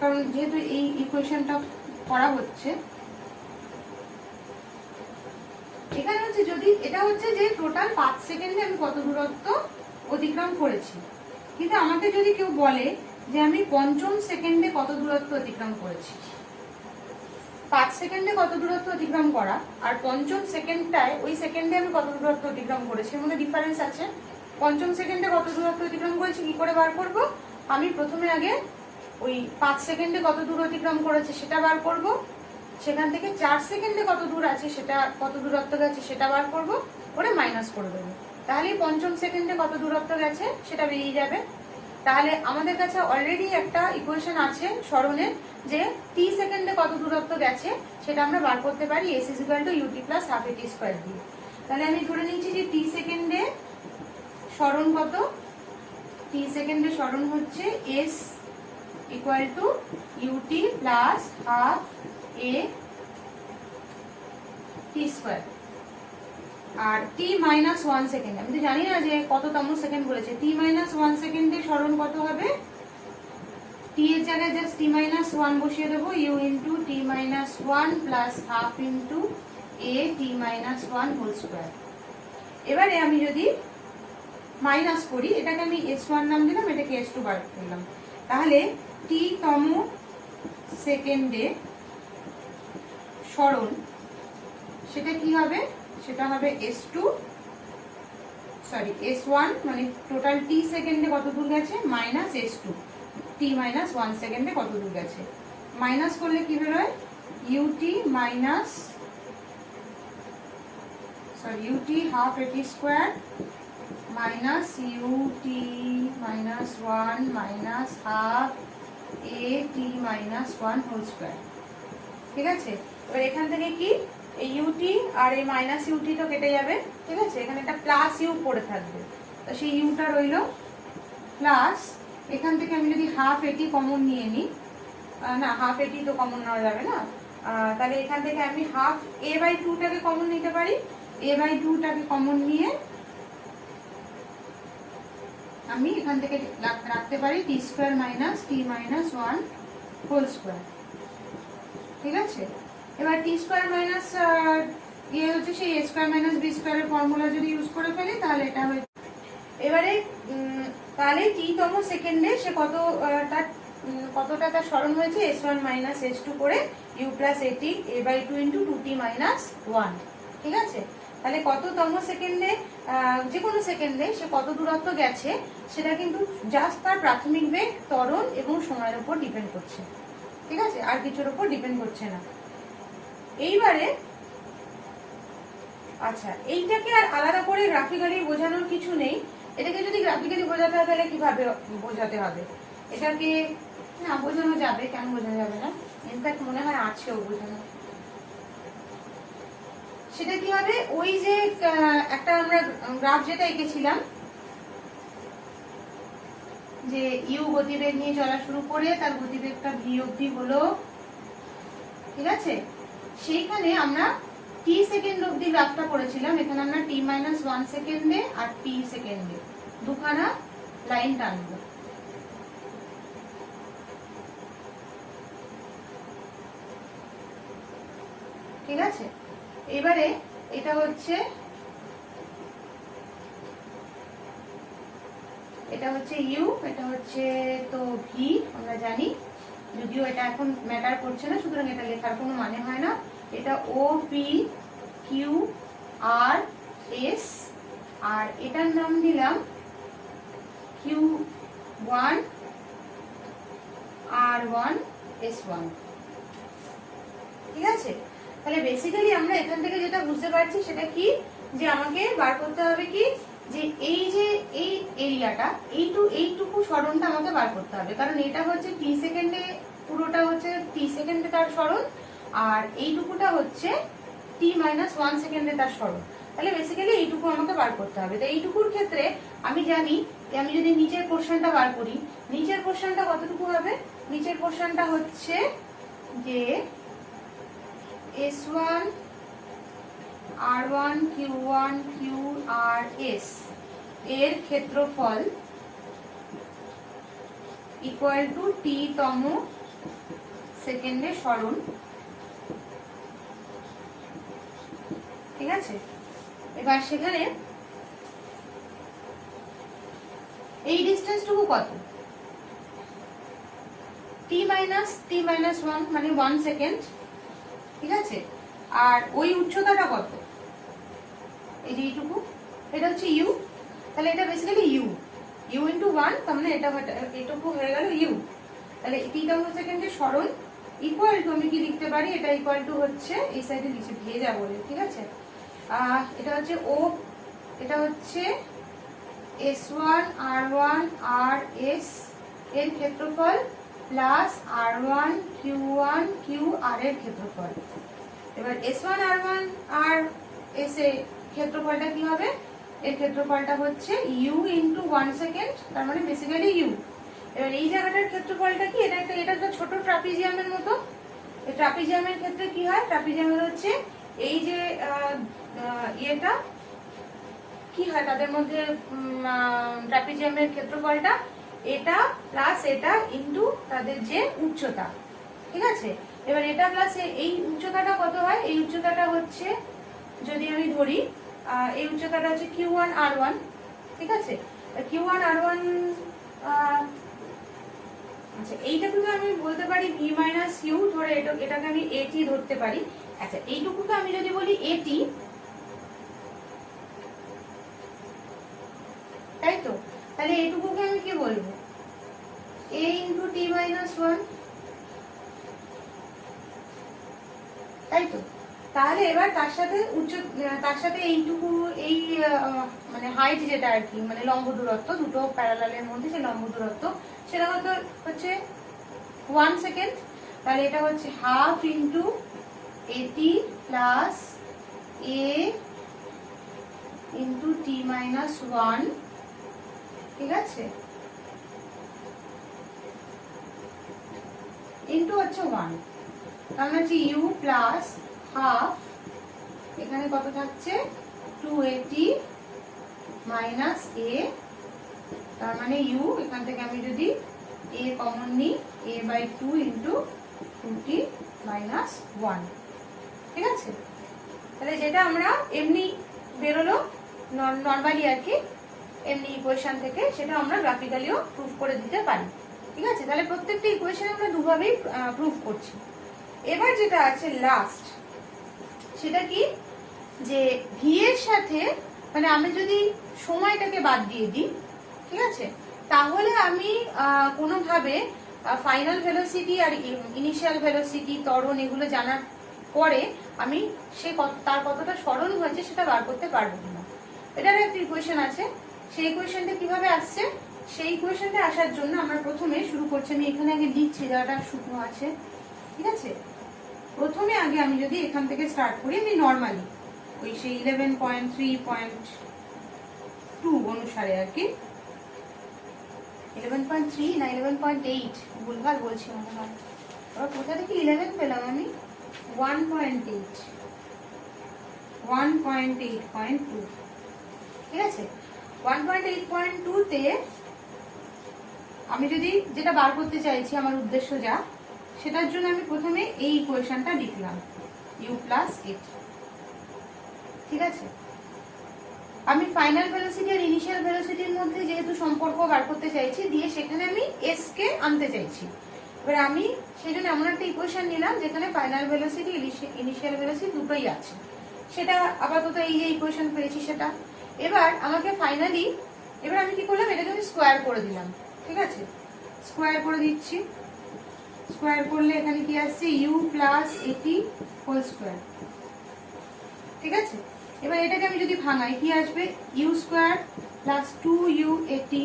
কারণ যেহেতু এই ইকুয়েশনটা করা হচ্ছে, এখানে হচ্ছে যদি এটা হচ্ছে যে টোটাল 5 সেকেন্ডে আমি কত দূরত্ব অতিক্রম করেছি, কিন্তু আমাকে যদি কেউ বলে যে আমি পঞ্চম সেকেন্ডে কত দূরত্ব অতিক্রম করেছি, 5 সেকেন্ডে কত দূরত্ব অতিক্রম করা আর পঞ্চম সেকেন্ডটায় ওই সেকেন্ডে আমি কত দূরত্ব অতিক্রম করেছি, এর মধ্যে ডিফারেন্স আছে। পঞ্চম সেকেন্ডে কত দূরত্ব অতিক্রম করেছি কি করে বার করব? আমি প্রথমে আগে ওই 5 সেকেন্ডে কত দূর অতিক্রম করেছে সেটা বার করব, সেখান থেকে 4 সেকেন্ডে কত দূর আছে সেটা, কত দূরত্ব গেছে সেটা বার করব, ওরে মাইনাস করে দেবো। তাহলে পঞ্চম সেকেন্ডে কত দূরত্ব গেছে সেটা বেরিয়ে যাবে। তাহলে আমাদের কাছে অলরেডি একটা ইকুয়েশন আছে স্মরণের, যে টি সেকেন্ডে কত দূরত্ব গেছে সেটা আমরা বার করতে পারি s is equal to UT plus half এটি স্কোয়ার দিয়ে। তাহলে আমি ধরে নিচ্ছি যে টি সেকেন্ডে স্মরণ কত? টি সেকেন্ডে স্মরণ হচ্ছে s equal to UT plus half a t square. আর টি মাইনাস 1 সেকেন্ড, আমি তো জানি না যে কততম সেকেন্ড বলেছে, টি মাইনাস 1 সেকেন্ডে স্মরণ কত হবে? টি এর জায়গায় জাস্ট টি মাইনাস 1 বসিয়ে দেবো, u into t minus 1 plus half into a t minus 1 whole square. এবারে আমি যদি মাইনাস করি, এটাকে আমি S1 নাম দিলাম, এটাকে S2 বার করলাম, তাহলে টি তম সেকেন্ডে স্মরণ সেটা কি হবে? সেটা হবে S2 সরি S1, মানে টোটাল টি সেকেন্ডে কত দূর গেছে মাইনাস S2, টি মাইনাস 1 সেকেন্ডে কত দূর গেছে। মাইনাস করলে কি বেরোয়? ইউটি মাইনাস ইউটি হাফ এটি square minus u t minus 1 minus half a t minus 1 whole square. ঠিক আছে, এবার এখান থেকে কি এই ইউটি আর এই মাইনাস ইউটি তো কেটে যাবে। ঠিক আছে, এখানে একটা প্লাস ইউ পড়ে থাকবে, তো সেই ইউটা রইল প্লাস, এখান থেকে আমি যদি হাফ এটি কমন নিয়ে নিই, না হাফ এটি তো কমন নেওয়া যাবে না, তাহলে এখান থেকে আমি হাফ এ বাই 2টাকে কমন নিতে পারি, এ বাই 2টাকে কমন নিয়ে আমি এখান থেকে রাখতে পারি টি স্কোয়ার মাইনাস টি মাইনাস 1 হোল স্কোয়ার। ঠিক আছে, এবার টি স্কোয়ার মাইনাস ইয়ে হচ্ছে সেই এ স্কোয়ার মাইনাস বি স্কোয়ারের ফর্মুলা যদি ইউজ করে ফেলি তাহলে এটা হয়ে, এবারে তাহলে টি তম সেকেন্ডে সে কতটা তার স্মরণ হয়েছে S1 মাইনাস S2 করে ইউ প্লাস এটি এ বাই 2 ইন্টু 2t মাইনাস 1। ঠিক আছে, তাহলে কততম সেকেন্ডে, যে কোনো সেকেন্ডে সে কত দূরত্ব গেছে সেটা কিন্তু জাস্ট তার প্রাথমিক বেগ, ত্বরণ এবং সময়ের উপর ডিপেন্ড করছে। ঠিক আছে, আর কিছুর উপর ডিপেন্ড করছে না। এইবারে আচ্ছা, এইটাকে আর আলাদা করে গ্রাফিক্যালি বোঝানোর কিছু নেই, এটাকে যদি গ্রাফিক্যালি বোঝাতে হয় তাহলে কিভাবে বোঝাতে হবে? এটাকে না বোঝানো যাবে, কেন বোঝানো যাবে না, ইনফ্যাক্ট মনে হয় আছেও বোঝানো। সেটা কি হবে, ওই যে একটা আমরা গ্রাফ যেটা এঁকেছিলাম যে ইউ গতিবেগ নিয়ে চলা শুরু করে তার গতিবেগটা ভি অবধি হলো, ঠিক আছে, সেইখানে আমরা টি সেকেন্ড অবধি গ্রাফটা করেছিলাম। এখানে আমরা টি মাইনাস 1 সেকেন্ডে আর টি সেকেন্ডে দুখানা লাইন টানবো। ঠিক আছে, এবারে এটা হচ্ছে ইউ, এটা হচ্ছে তো ভি আমরা জানি, যদিও এটা এখন ম্যাটার করছে না, সুতরাং এটা লেখার কোনো মানে হয় না। এটা ও পি কিউ আর এস, আর এটার নাম দিলাম কিউ ওয়ান আর ওয়ান এস ওয়ান। ঠিক আছে, তাহলে বেসিক্যালি আমরা এখান থেকে যেটা বুঝতে পারছি সেটা কি, যে আমাকে বার করতে হবে কি, যে এই এরিয়াটা এইটুকু সরণটা আমাকে বার করতে হবে, কারণ এটা হচ্ছে টি সেকেন্ডে, পুরোটা হচ্ছে টি সেকেন্ডে তার সরণ, আর এইটুকুটা হচ্ছে টি মাইনাস 1 সেকেন্ডে তার সরণ। তাহলে বেসিক্যালি এইটুকু আমাকে বার করতে হবে। তো এইটুকুর ক্ষেত্রে আমি জানি যে আমি যদি নিচের পোর্শনটা বার করি, নিচের পোর্শনটা কতটুকু হবে, নিচের পোর্শনটা হচ্ছে যে S1 R1 Q1 QRS এর ক্ষেত্রফল ইকুয়াল টু টি তম সেকেন্ডে সরণ। ঠিক আছে, এবার সেখানে এই ডিসটেন্সটুকু কত, টি মাইনাস 1 মানে 1 সেকেন্ড। ঠিক আছে, আর ওই উচ্চতাটা কত, এই যে এইটুকু, এটা হচ্ছে ইউ, তাহলে এটা বেসিক্যালি ইউ ইন্টু 1, তার মানে এটুকু হয়ে গেল ইউ। তাহলে টি তম সেকেন্ডে সরণ ইকুয়াল টু, আমি কি লিখতে পারি, এটা ইকুয়াল টু হচ্ছে এই সাইডে লিখে ভেজা বলে, ঠিক আছে, এটা হচ্ছে ও, এটা হচ্ছে S1 R1 RS এর ক্ষেত্রফল প্লাস R1 Q1 QR এর ক্ষেত্রফল। এবার S1 R1 RS এর ক্ষেত্রফলটা কি হবে, এর ক্ষেত্রফলটা হচ্ছে ইউ ইন্টু 1 সেকেন্ড, তার মানে বেসিক্যালি ইউ। এবার এই জায়গাটার ক্ষেত্রফলটা কি, এটা একটা ছোট ট্রাপিজিয়ামের মতো। এই ট্রাপিজিয়ামের ক্ষেত্রে কি হয়, ট্রাপিজিয়ামের হচ্ছে এই যে ইয়েটা কি হয়, তাদের মধ্যে ট্রাপিজিয়ামের ক্ষেত্রফলটা এটা প্লাস এটা ইন্টু তাদের যে উচ্চতা। ঠিক আছে, এবার এটা প্লাস এই উচ্চতাটা কত হয়, এই উচ্চতাটা হচ্ছে যদি আমি ধরি এই উচ্চতাটা হচ্ছে Q1 R1। ঠিক আছে, Q1 R1, আচ্ছা এইটাকে আমি বলতে পারি V মাইনাস ইউ, ধরে এটাকে আমি AT ধরতে পারি। আচ্ছা এইটুকুকে আমি যদি বলি AT, তাই তো, তাহলে এইটুকুকে আমি কি বলবো, A ইন্টু টি মাইনাস 1, তাই তো। তাহলে এবার তার সাথে এইটুকু, এই মানে হাইট যেটা আর কি, মানে লম্ব দূরত্ব দুটো প্যারালালের মধ্যে যে লম্ব দূরত্ব, সেটা হচ্ছে 1 সেকেন্ড। তাহলে এটা হচ্ছে হাফ ইন্টু এটি প্লাস এ ইন্টু টি মাইনাস 1। ঠিক আছে, ইন্টু হচ্ছে 1, তার মানে হচ্ছে ইউ প্লাস হাফ, এখানে কত থাকছে 2AT মাইনাস এ, তার মানে ইউ, এখান থেকে আমি যদি এ কমন নিই, A/2 ইন্টু 2T মাইনাস 1। ঠিক আছে, তাহলে যেটা আমরা এমনি বেরোলো নর্মালি আর কি, এমনি ইকুয়েশন থেকে, সেটা আমরা গ্রাফিক্যালিও প্রুফ করে দিতে পারি। ঠিক আছে, তাহলে প্রত্যেকটা ইকুয়েশন আমরা দুভাবেই প্রুফ করছি। এবার যেটা আছে লাস্ট, সেটা কি, যে ভি এর সাথে মানে আমি যদি সময়টাকে বাদ দিয়ে দিই, ঠিক আছে, তাহলে আমি কোনোভাবে ফাইনাল ভেলোসিটি আর ইনিশিয়াল ভেলোসিটি, ত্বরণ, এগুলো জানার পরে আমি তার কতটা সরণ হয়েছে সেটা বার করতে পারবো কিনা। এটার একটা ইকুয়েশন আছে, সেই ইকুয়েশনটা কিভাবে আসছে, সেই ইকুয়েশনটা আসার জন্য আমরা প্রথমে শুরু করছি, আমি এখানে আগে লিখছি যাটা শুকনো আছে, ঠিক আছে। প্রথমে আগে আমি যদি এখান থেকে স্টার্ট করি, আমি নর্মালি ওই সেই 11.3.2 অনুসারে আর কি, 11.3 না 11.8 ভুলভাল বলছি মনে হয়, আবার কোথা থেকে 11 পেলাম আমি, 1.8.2, ঠিক আছে। 1.8.2 তে আমি যদি যেটা বার করতে চাইছি, আমার উদ্দেশ্য যা, সেটার জন্য আমি প্রথমে এই ইকুয়েশনটা লিখলাম u প্লাস h, ঠিক আছে। আমি ফাইনাল ভেলোসিটি আর ইনিশিয়াল ভেলোসিটির মধ্যে যেহেতু সম্পর্ক বার করতে চাইছি, দিয়ে সেখানে আমি s কে আনতে চাইছি। এবার আমি সেই জন্য এমন একটা ইকুয়েশন নিলাম যেখানে ফাইনাল ভেলোসিটি ইনিশিয়াল ভেলোসিটি দুটোই আছে, সেটা আপাতত এই যে ইকুয়েশন পেয়েছি সেটা। এবার আমাকে ফাইনালি, এবার আমি কি করলাম, এটাকে আমি স্কোয়ার করে দিলাম, ঠিক আছে। স্কোয়ার করে দিচ্ছি, স্কোয়ার করলে এখানে কি আসছে, u প্লাস এটি হোল স্কোয়ার, ঠিক আছে। এবার এটাকে আমি যদি ভাঙাই, কি আসবে, u স্কোয়ার প্লাস 2u এটি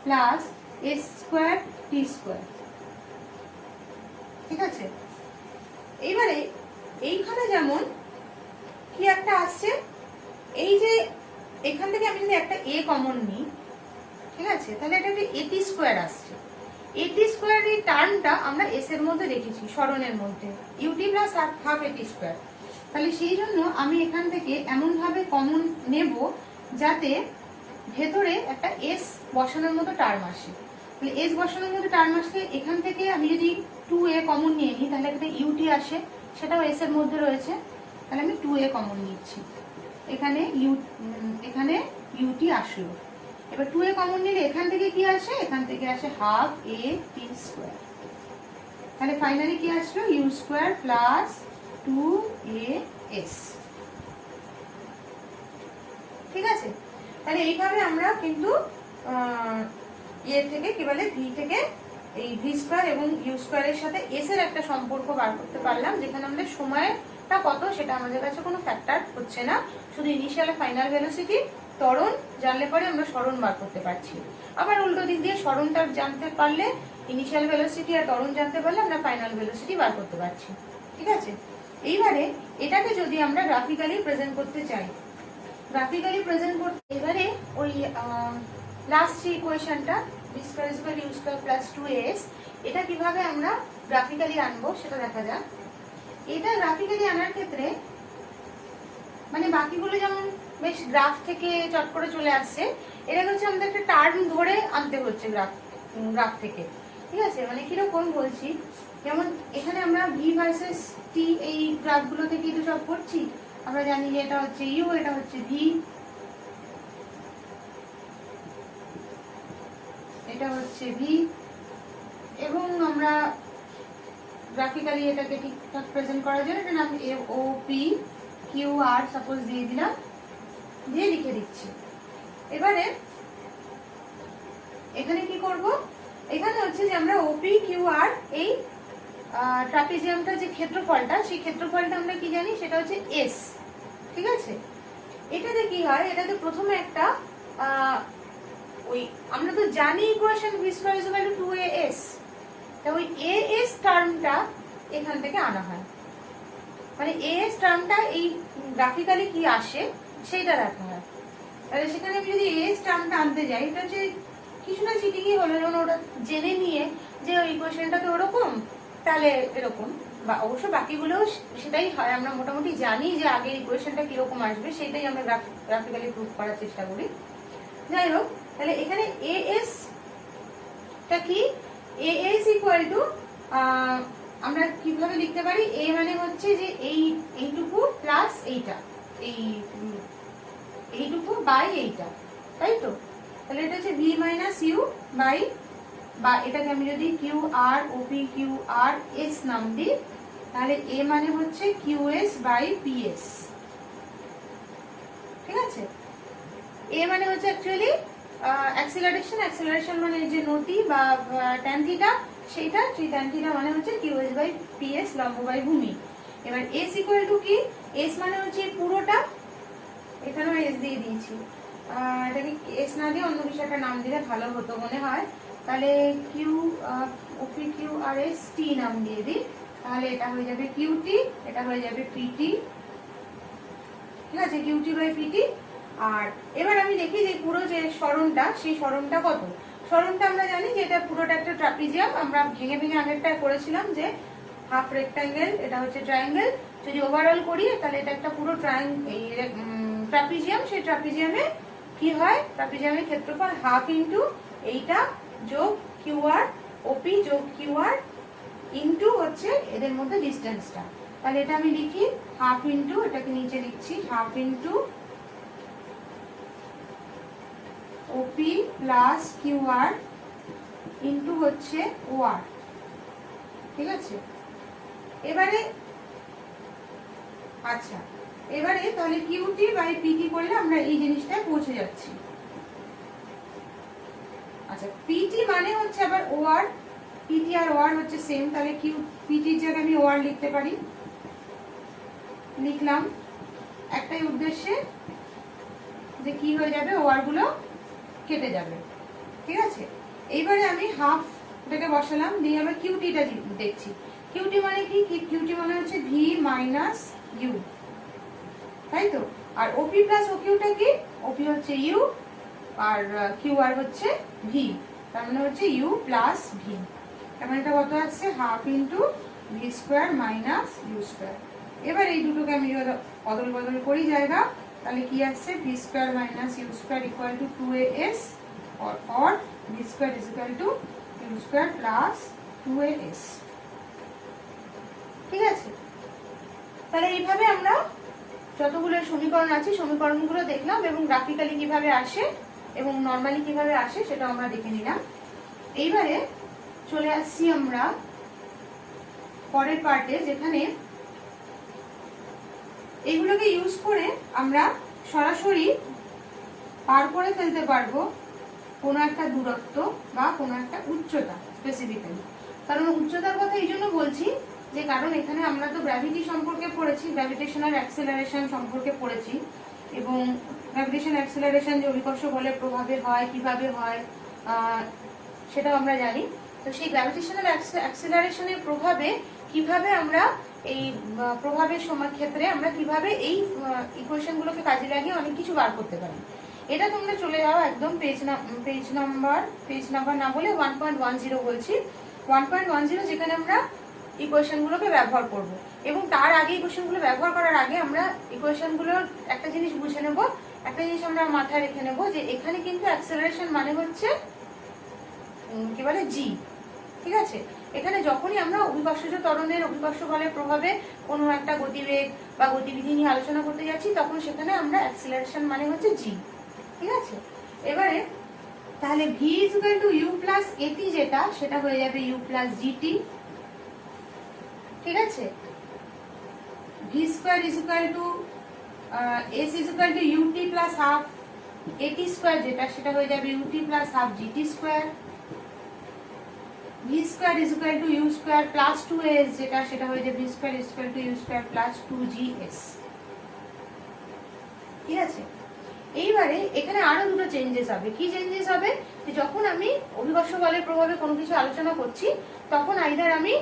প্লাস s স্কোয়ার টি স্কোয়ার, ঠিক আছে। এইবারে এইখানে যেমন কি একটা আসছে, এই যে এখান থেকে আমি যদি একটা a কমন নিই, ঠিক আছে, তাহলে এটা একটা এটি স্কোয়ার আসছে। এটি স্কোয়ার এই টার্মটা আমরা s এর মধ্যে রেখেছি, স্মরণের মধ্যে, ut প্লাস হাফ এটি স্কোয়ার। তাহলে সেই জন্য আমি এখান থেকে এমন ভাবে কমন নেব যাতে ভেতরে একটা s বসানোর মতো টার্ম আসে। তাহলে s বসানোর মতো টার্ম আসলে এখান থেকে আমি যদি 2a কমন নিয়ে নিই, তাহলে একটা ut আসে, সেটাও s এর মধ্যে রয়েছে, তাহলে আমি 2a কমন নিচ্ছি, এখানে ut আসলো। এবার 2a কমন নিলে এখান থেকে কি আসে, এখান থেকে আসে হাফ a t স্কোয়ার, তাহলে ফাইনালি কি আসলো, u স্কোয়ার প্লাস 2as, ঠিক আছে। তাহলে এইভাবে আমরা কিন্তু এর থেকে কি বলে, ভি থেকে এই ভি স্কোয়ার এবং ইউ স্কোয়ারের সাথে এস এর একটা সম্পর্ক বার করতে পারলাম, যেখানে আমাদের সময়টা কত সেটা আমাদের কাছে কোনো ফ্যাক্টর হচ্ছে না, শুধু ইনিশিয়াল ফাইনাল ভেলোসিটি ত্বরণ জানলে পরে আমরা সরণ বার করতে পারছি। আবার উল্টো দিক দিয়ে সরণটা জানতে পারলে, ইনিশিয়াল ভেলোসিটি আর ত্বরণ জানতে পারলে আমরা ফাইনাল ভেলোসিটি বার করতে পারছি, ঠিক আছে। এইবারে এটাকে যদি আমরা গ্রাফিক্যালি প্রেজেন্ট করতে চাই, গ্রাফিক্যালি প্রেজেন্ট করতে, এবারে ওই লাস্ট যে ইকুয়েশনটা v square equal u square plus 2as, এটা কিভাবে আমরা গ্রাফিক্যালি আনবো সেটা দেখা যাক। এটা গ্রাফিক্যালি আনার ক্ষেত্রে মানে বাকিগুলো যেমন বেশ গ্রাফ থেকে চট করে চলে আসছে, এটা হচ্ছে আমাদের একটা টার্ম ধরে আনতে হচ্ছে গ্রাফ থেকে, ঠিক আছে। মানে কিরকম বলছি, যেমন এখানে আমরা ভি ভার্সেস টি এই গ্রাফগুলো থেকে তো সব করছি, আমরা জানি যে এটা হচ্ছে ইউ, এটা হচ্ছে ভি, এটা হচ্ছে ভি, এবং আমরা গ্রাফিক্যালি এটাকে ঠিকঠাক প্রেজেন্ট করার জন্য এটা নাম ও পি কিউ আর সাপোজ দিয়ে দিলাম, দিয়ে লিখে দিচ্ছি। এবারে এখানে কি করব, এখানে হচ্ছে যে আমরা ওপি কিউ আর এই ট্রাপিজিয়ামটা যে ক্ষেত্রফলটা, সেই ক্ষেত্রফলটা আমরা কি জানি, সেটা হচ্ছে এস, ঠিক আছে। এটাতে কি হয়, এটাতে প্রথমে একটা ওই আমরা তো জানি equation V square is equal to 2as, তা ওই as টার্মটা এখান থেকে আনা হয়, মানে as টার্মটা এই গ্রাফিক্যালি কি আসে সেইটা দেখা হয়। তাহলে সেখানে আমি যদি as টার্মটা আনতে যাই, এটা হচ্ছে কিছু না চিটিংই হলো, যেমন ওটা জেনে নিয়ে যে ওই ইকুয়েশনটা তো ওরকম, তাহলে এরকম, বা অবশ্য বাকিগুলোও সেটাই হয়, আমরা মোটামুটি জানি যে আগের ইকুয়েশনটা কিরকম আসবে, সেটাই আমরা গ্রাফিক্যালি প্রুফ করার চেষ্টা করি। যাই হোক, তাহলে এখানে as টা কি, as ইকুয়াল টু আমরা কিভাবে লিখতে পারি, a মানে হচ্ছে যে এইটুকু প্লাস এইটা, এইটুকু বাই এইটা, তাই তো। তাহলে এটা হচ্ছে ভি মাইনাস ইউ বাই, বা এটাকে আমি যদি কিউ আর ওপি কিউ আর এস নাম দিই, তাহলে এ মানে হচ্ছে কিউএস বাই পিএস, ঠিক আছে। এ মানে হচ্ছে অ্যাকচুয়ালি অ্যাক্সিলারেশন মানে যে নতি বা ট্যান থিটা, সেইটা সেই ট্যান থিটা মানে হচ্ছে কিউএস বাই পিএস, লম্ব বাই ভূমি। এবার এস ইকুয়াল টু কি, এস মানে হচ্ছে পুরোটা, এখানেও এস দিয়ে দিয়েছি, এটাকে এস না দিয়ে অন্য কিছু একটা নাম দিলে ভালো হতো মনে হয়। তাহলে কিউ ওপি কিউ আর এস টি নাম দিয়ে দিই, তাহলে এটা হয়ে যাবে কিউটি, এটা হয়ে যাবে পিটি। ঠিক আছে, কিউটি বাই পিটি। আর এবার আমি দেখি যে পুরো যে সরণটা, সেই সরণটা কত। সরণটা আমরা জানি যে এটা পুরোটা একটা ট্রাপিজিয়াম, আমরা ভেঙে ভেঙে আগেরটা করেছিলাম যে হাফ রেক্টাঙ্গেল, এটা হচ্ছে ট্রায়াঙ্গেল। যদি ওভারঅল করি তাহলে এটা একটা পুরো ট্রাপিজিয়াম। সেই ট্রাপিজিয়ামে কি হয়, ট্রাপিজিয়ামের ক্ষেত্রফল হাফ ইন্টু এইটা যোগ কিউআর, ওপি যোগ কিউআর ইন্টু হচ্ছে এদের মধ্যে ডিস্টেন্সটা। তাহলে এটা আমি লিখি হাফ ইন্টু, এটাকে নিচে লিখছি হাফ ইন্টু ওপি প্লাস কিউআর ইন্টু হচ্ছে ওআর। ঠিক আছে, এবারে আচ্ছা এবারে তাহলে কিউটি বাই পিটি করলে আমরা এই জিনিসটায় পৌঁছে যাচ্ছি। আচ্ছা, পিটি মানে হচ্ছে আবার ওআর, পিটি আর ওআর হচ্ছে সেম, তাহলে কিউ পিটির জায়গায় আমি ওআর লিখতে পারি। লিখলাম একটাই উদ্দেশ্যে যে কি হয়ে যাবে, ওআর গুলো কেটে যাবে। ঠিক আছে, এইবারে আমি হাফ এটাকে বসালাম, দিয়ে আবার কিউটিটা দেখছি। কিউটি মানে কি, কিউটি মানে হচ্ছে ভি মাইনাস ইউ, তাই তো। আর ওপি প্লাস ওকিউটা কি, ওপি হচ্ছে ইউ আর কিউআর হচ্ছে ভি, তার মানে হচ্ছে ইউ প্লাস ভি। তার মানে এটা কত আসছে, half into v square minus u square. এবার এই দুটোকে আমি অদল বদল করি জায়গা, তাহলে কি আসছে, v square minus u square equal to 2as or v square is equal to u square plus 2as। ঠিক আছে, তাহলে এইভাবে আমরা যতগুলো সমীকরণ আছে সমীকরণগুলো দেখলাম, এবং গ্রাফিক্যালি কিভাবে আসে এবং নর্মালি কিভাবে আসে সেটা আমরা দেখে নিলাম। এইবারে চলে আসছি আমরা পরের পার্টে, যেখানে এইগুলোকে ইউজ করে আমরা সরাসরি পার করে ফেলতে পারবো কোনো একটা দূরত্ব বা কোনো একটা উচ্চতা স্পেসিফিক্যালি। কারণ উচ্চতার কথা এই জন্য বলছি যে কারণ এখানে আমরা তো গ্র্যাভিটি সম্পর্কে পড়েছি, গ্র্যাভিটেশনাল অ্যাক্সেলারেশন সম্পর্কে পড়েছি, এবং গ্র্যাভিটেশন অ্যাক্সেলারেশন যে অভিকর্ষ বলের প্রভাবে হয়, কিভাবে হয় সেটাও আমরা জানি। তো সেই গ্র্যাভিটেশনাল অ্যাক্সেলারেশনের প্রভাবে কিভাবে আমরা এই প্রভাবের সময় ক্ষেত্রে আমরা কিভাবে এই ইকুয়েশনগুলোকে কাজে লাগিয়ে অনেক কিছু বার করতে পারি। এটা তোমরা চলে যাও একদম পেজ নাম্বার না বলে 1.10 বলছি, 1.10 যেখানে আমরা ইকুয়েশনগুলোকে ব্যবহার করব। এবং তার আগে ইকুয়েশনগুলো ব্যবহার করার আগে আমরা ইকুয়েশনগুলোর একটা জিনিস বুঝে নেব, একটা জিনিস আমরা মাথায় রেখে নেব যে এখানে কিন্তু অ্যাক্সেলারেশন মানে হচ্ছে কি বলে জি। ঠিক আছে, এখানে যখনই আমরা অভিকর্ষজ ত্বরণের অভিকর্ষ বলের প্রভাবে কোনো একটা গতিবেগ বা গতিবিধি নিয়ে আলোচনা করতে যাচ্ছি, তখন সেখানে আমরা অ্যাক্সেলারেশন মানে হচ্ছে জি। ঠিক আছে, এবারে তাহলে v is equal to u plus a t, যেটা সেটা হয়ে যাবে ইউ প্লাস জিটি। ঠিক আছে, v square is equal to s is equal to UT plus half এটি স্কোয়ার, যেটা সেটা হয়ে যাবে u t plus half g t square. V square is equal to u square plus 2as, যেটা সেটা হয়ে যাবে v square is equal to u square plus 2gs। ঠিক আছে, এইবারে এখানে আরো দুটো চেঞ্জেস হবে। কি চেঞ্জেস হবে, যখন আমি অভিকর্ষ বলের প্রভাবে কোনো কিছু আলোচনা করছি, তখন আইদার আমি